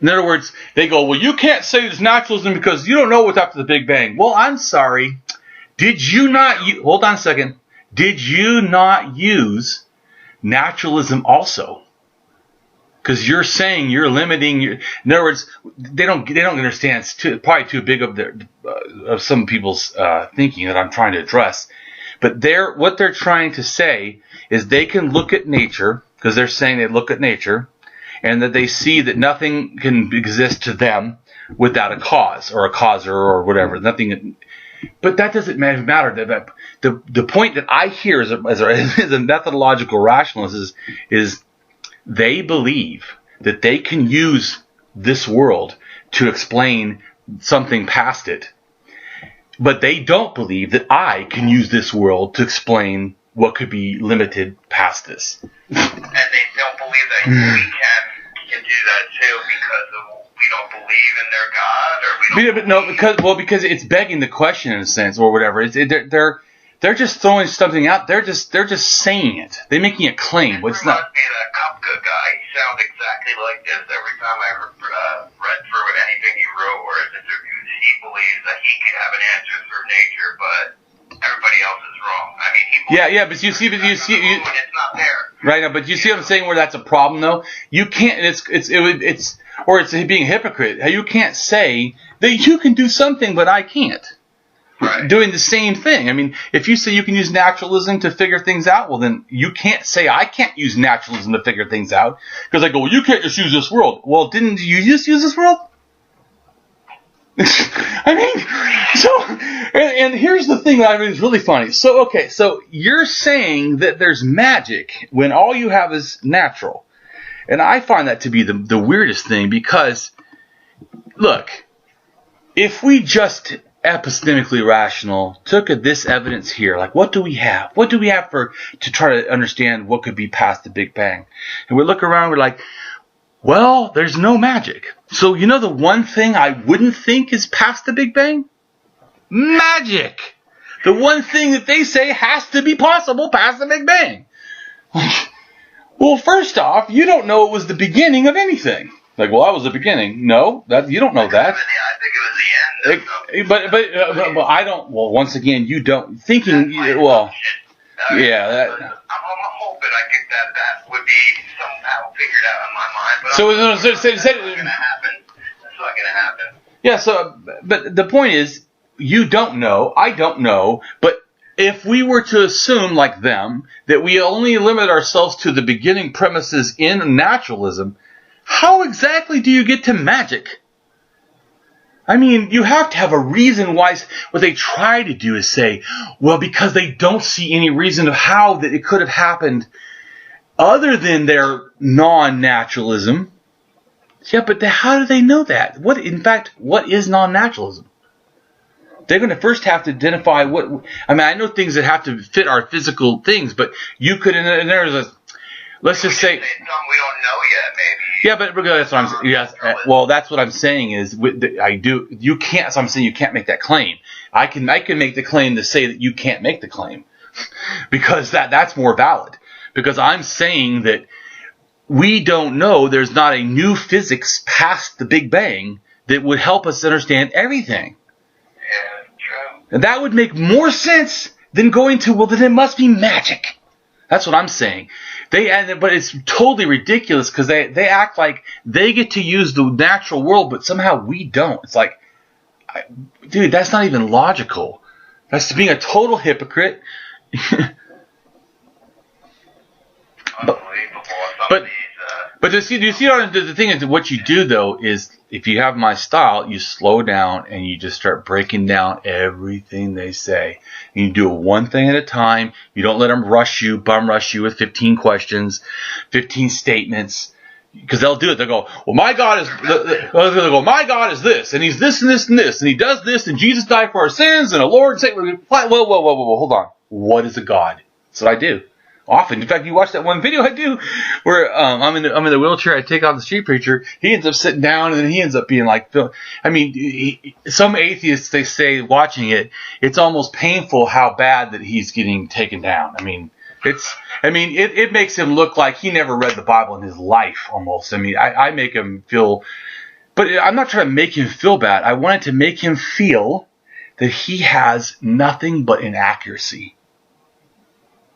In other words, they go, well, you can't say it's naturalism because you don't know what's after the Big Bang. Well, I'm sorry. Hold on a second. Did you not use naturalism also? Because you're saying you're limiting in other words, they don't understand. It's probably too big of some people's thinking that I'm trying to address. But what they're trying to say is they can look at nature, because they're saying they look at nature, and that they see that nothing can exist to them without a cause or a causer or whatever. Nothing. But that doesn't matter. The point that I hear as a methodological rationalist is they believe that they can use this world to explain something past it. But they don't believe that I can use this world to explain what could be limited past this. And they don't believe that we can do that too because we don't believe in their God, or we don't because it's begging the question in a sense, or whatever. They're just throwing something out. They're just saying it. They're making a claim. It's not. Reminds me of that Kafka guy. He sounds exactly like this every time I read through anything he wrote or his interviews. He believes that he can have an answer through nature, but everybody else is wrong. I mean, he believes but you see, it's not there. Right now, but you see what I'm saying? Where that's a problem, though. You can't. It's being a hypocrite. You can't say that you can do something, but I can't. Right. Doing the same thing. I mean, if you say you can use naturalism to figure things out, well, then you can't say I can't use naturalism to figure things out. Because I go, well, you can't just use this world. Well, didn't you just use this world? I mean, and here's the thing that I mean is really funny. So you're saying that there's magic when all you have is natural. And I find that to be the weirdest thing because, look, if we just epistemically rational took this evidence here, like what do we have? What do we have to try to understand what could be past the Big Bang? And we look around, we're like, well, there's no magic. So you know the one thing I wouldn't think is past the Big Bang? Magic! The one thing that they say has to be possible past the Big Bang. Well, first off, you don't know it was the beginning of anything. Like, well, that was the beginning. No, you don't know that. I think it was the end. But I don't. Well, once again, you don't thinking. Well, yeah. I'm hoping I think that would be somehow figured out in my mind. But that's not going to happen. That's not going to happen. Yeah. So, but the point is, you don't know. I don't know. But if we were to assume, like them, that we only limit ourselves to the beginning premises in naturalism, how exactly do you get to magic? I mean, you have to have a reason why. What they try to do is say, well, because they don't see any reason of how that it could have happened other than their non-naturalism. Yeah, but how do they know that? What is non-naturalism? They're going to first have to identify what. I mean, I know things that have to fit our physical things, but you could. And there's a. Let's just say. Some we don't know yet, maybe. Yeah, but that's what I'm. Yes. Well, that's what I'm saying is I do. You can't. So I'm saying you can't make that claim. I can make the claim to say that you can't make the claim because that's more valid. Because I'm saying that we don't know. There's not a new physics past the Big Bang that would help us understand everything. Yeah, true. And that would make more sense than going to, well, then it must be magic. That's what I'm saying. But it's totally ridiculous because they act like they get to use the natural world, but somehow we don't. It's like, dude, that's not even logical. That's being a total hypocrite. But you see, the thing is, what you do though is, if you have my style, you slow down and you just start breaking down everything they say. And you do it one thing at a time. You don't let them bum rush you with 15 questions, 15 statements. Because they'll do it. They'll go, well, my God is this, and he's this and this and this, and he does this, and Jesus died for our sins, and a Lord and Savior. Whoa, hold on. What is a God? That's what I do. Often, in fact, you watch that one video I do where I'm in the wheelchair. I take on the street preacher. He ends up sitting down, and then he ends up being like, I mean, some atheists, they say watching it, it's almost painful how bad that he's getting taken down. I mean, it makes him look like he never read the Bible in his life almost. I mean, I make him feel, but I'm not trying to make him feel bad. I wanted to make him feel that he has nothing but inaccuracy.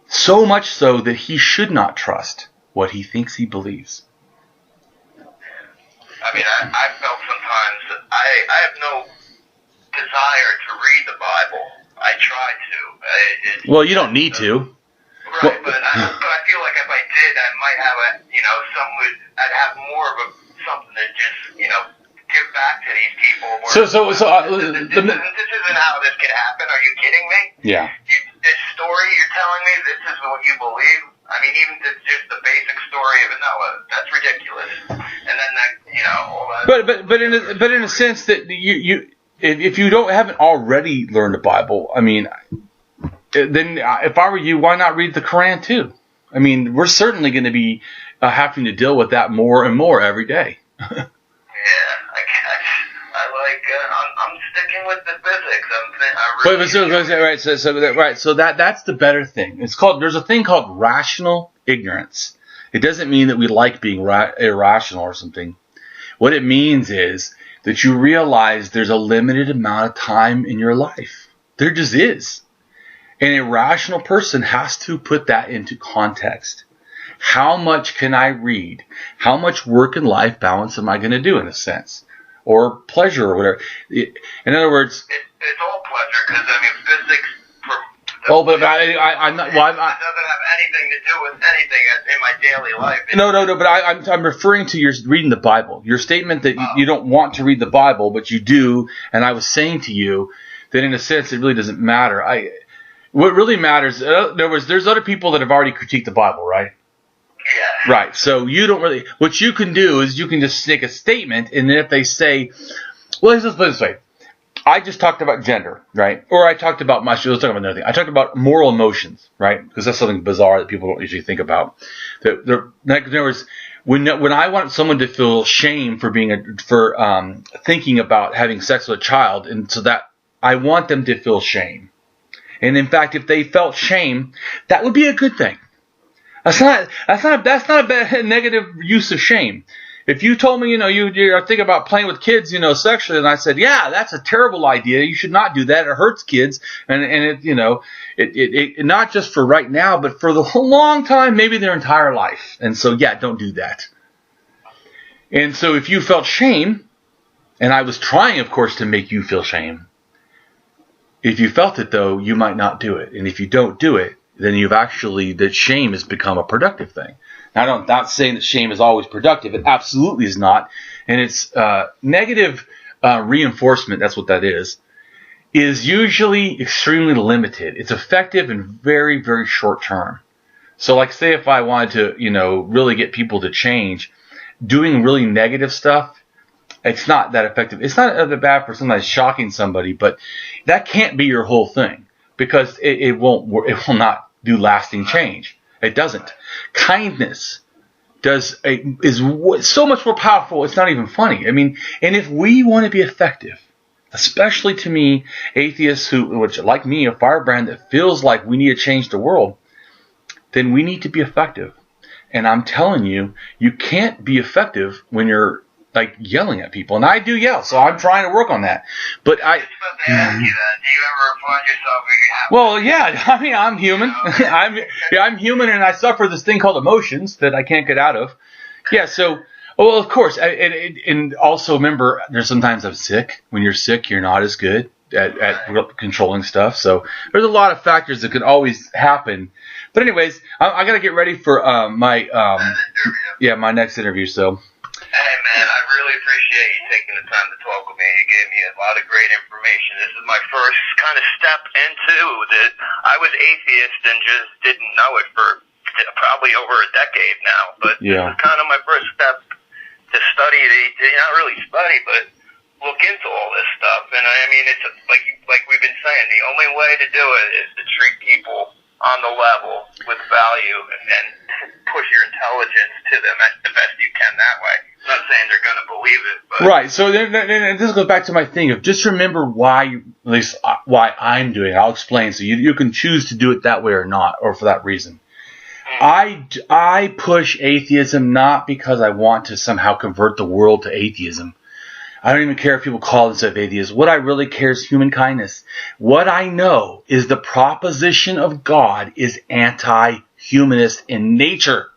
So much so that he should not trust what he thinks he believes. I mean, I felt sometimes that I have no desire to read the Bible. I try to. Well, you don't need to. Right, but I feel like if I did, I might have I'd have more of something to just, give back to these people. this isn't how this could happen. Are you kidding me? Yeah. This story you're telling me, this is what you believe? I mean, even just the basic story of Noah, that's ridiculous. And then that, all that. But in a sense that you if you haven't already learned the Bible, I mean, then if I were you, why not read the Quran too? I mean, we're certainly going to be having to deal with that more and more every day. Yeah, I guess. I'm sticking with the physics. So that's the better thing. There's a thing called rational ignorance. It doesn't mean that we like being irrational or something. What it means is that you realize there's a limited amount of time in your life. There just is. And a rational person has to put that into context. How much can I read? How much work and life balance am I going to do, in a sense? Or pleasure or whatever. In other words... It's all pleasure, because, physics... I'm not... Well, it doesn't have anything to do with anything in my daily life. No, but I'm referring to your reading the Bible. Your statement that you don't want to read the Bible, but you do, and I was saying to you that, in a sense, it really doesn't matter. What really matters... In other words, there's other people that have already critiqued the Bible, right? Yeah. Right. So you don't really... What you can do is you can just make a statement, and then if they say... Well, let's just put it this way. I just talked about gender, right? Or I talked about... Let's talk about another thing. I talked about moral emotions, right? Because that's something bizarre that people don't usually think about. In other words, when I want someone to feel shame for thinking about having sex with a child, and so that I want them to feel shame. And in fact, if they felt shame, that would be a good thing. That's not a bad negative use of shame. If you told me, you're thinking about playing with kids, sexually, and I said, yeah, that's a terrible idea. You should not do that. It hurts kids, and it not just for right now, but for the long time, maybe their entire life. And so, yeah, don't do that. And so, if you felt shame, and I was trying, of course, to make you feel shame. If you felt it, though, you might not do it. And if you don't do it, then that shame has become a productive thing. Now, I'm not saying that shame is always productive. It absolutely is not. And it's negative reinforcement, that's what that is usually extremely limited. It's effective and very, very short term. So, like, say if I wanted to, really get people to change, doing really negative stuff, it's not that effective. It's not that bad for sometimes shocking somebody, but that can't be your whole thing, because it will not do lasting change. It doesn't. Kindness is so much more powerful. It's not even funny. And if we want to be effective, especially to me, atheists which like me, a firebrand that feels like we need to change the world, then we need to be effective. And I'm telling you, you can't be effective when you're like yelling at people, and I do yell, so I'm trying to work on that. But I was supposed to ask you that. Do you ever find yourself where you have? Well, yeah. I'm human. I'm human, and I suffer this thing called emotions that I can't get out of. Yeah. So, well, of course, and also remember, there's sometimes I'm sick. When you're sick, you're not as good at controlling stuff. So there's a lot of factors that could always happen. But anyways, I got to get ready for my next interview. So. Hey, man, I really appreciate you taking the time to talk with me. You gave me a lot of great information. This is my first kind of step into that. I was atheist and just didn't know it for probably over a decade now. But This is kind of my first step to study, not really study, but look into all this stuff. And it's like we've been saying, the only way to do it is to treat people on the level with value and push your intelligence to them the best you can that way. I'm not saying they're going to believe it, but... Right, so this goes back to my thing of just remember why I'm doing it. I'll explain, so you can choose to do it that way or not, or for that reason. I push atheism not because I want to somehow convert the world to atheism. I don't even care if people call themselves atheists. What I really care is human kindness. What I know is the proposition of God is anti-humanist in nature.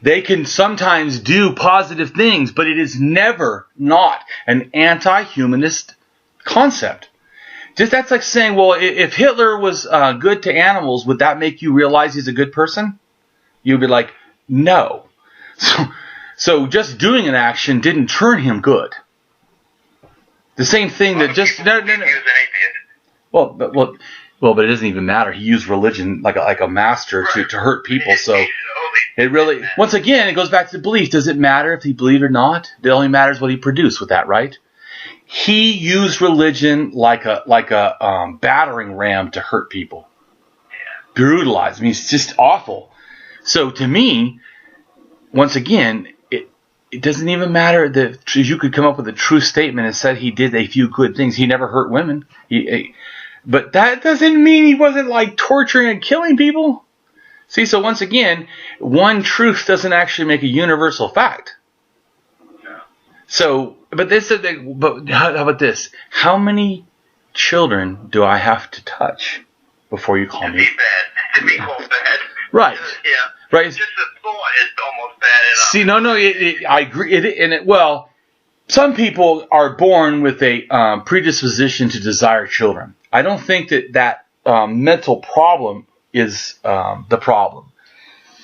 They can sometimes do positive things, but it is never not an anti-humanist concept. Just that's like saying, well, if Hitler was good to animals, would that make you realize he's a good person? You'd be like, no. So just doing an action didn't turn him good. The same thing that just no. He was an atheist. Well, but it doesn't even matter. He used religion like a master to hurt people. So it really, once again, it goes back to the belief. Does it matter if he believed or not? It only matters what he produced with that, right? He used religion like a battering ram to hurt people, brutalize. I mean, it's just awful. So to me, once again, it doesn't even matter that you could come up with a true statement and said he did a few good things. He never hurt women. But that doesn't mean he wasn't like torturing and killing people. See, so once again, one truth doesn't actually make a universal fact. No. So, but how about this? How many children do I have to touch before you call me? To be called bad. Right. Yeah. Right. Just the thought is almost bad enough. See, no, I agree. Well, some people are born with a predisposition to desire children. I don't think that mental problem is the problem.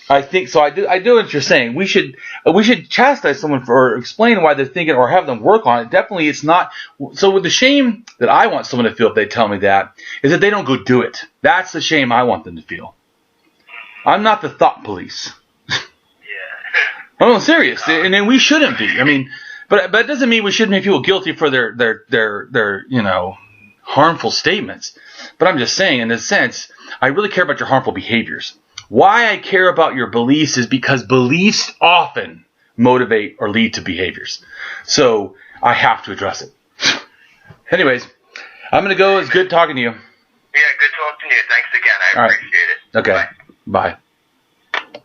I think so. I do what you're saying. We should chastise someone for explaining why they're thinking or have them work on it. Definitely, it's not. So with the shame that I want someone to feel if they tell me that is that they don't go do it. That's the shame I want them to feel. I'm not the thought police. Yeah. I'm serious, and then we shouldn't be. I mean, but it doesn't mean we shouldn't make people guilty for their harmful statements. But I'm just saying, in a sense, I really care about your harmful behaviors. Why I care about your beliefs is because beliefs often motivate or lead to behaviors. So I have to address it. Anyways, I'm going to go. It's good talking to you. Yeah, good talking to you. Thanks again. I appreciate it. Okay. Bye.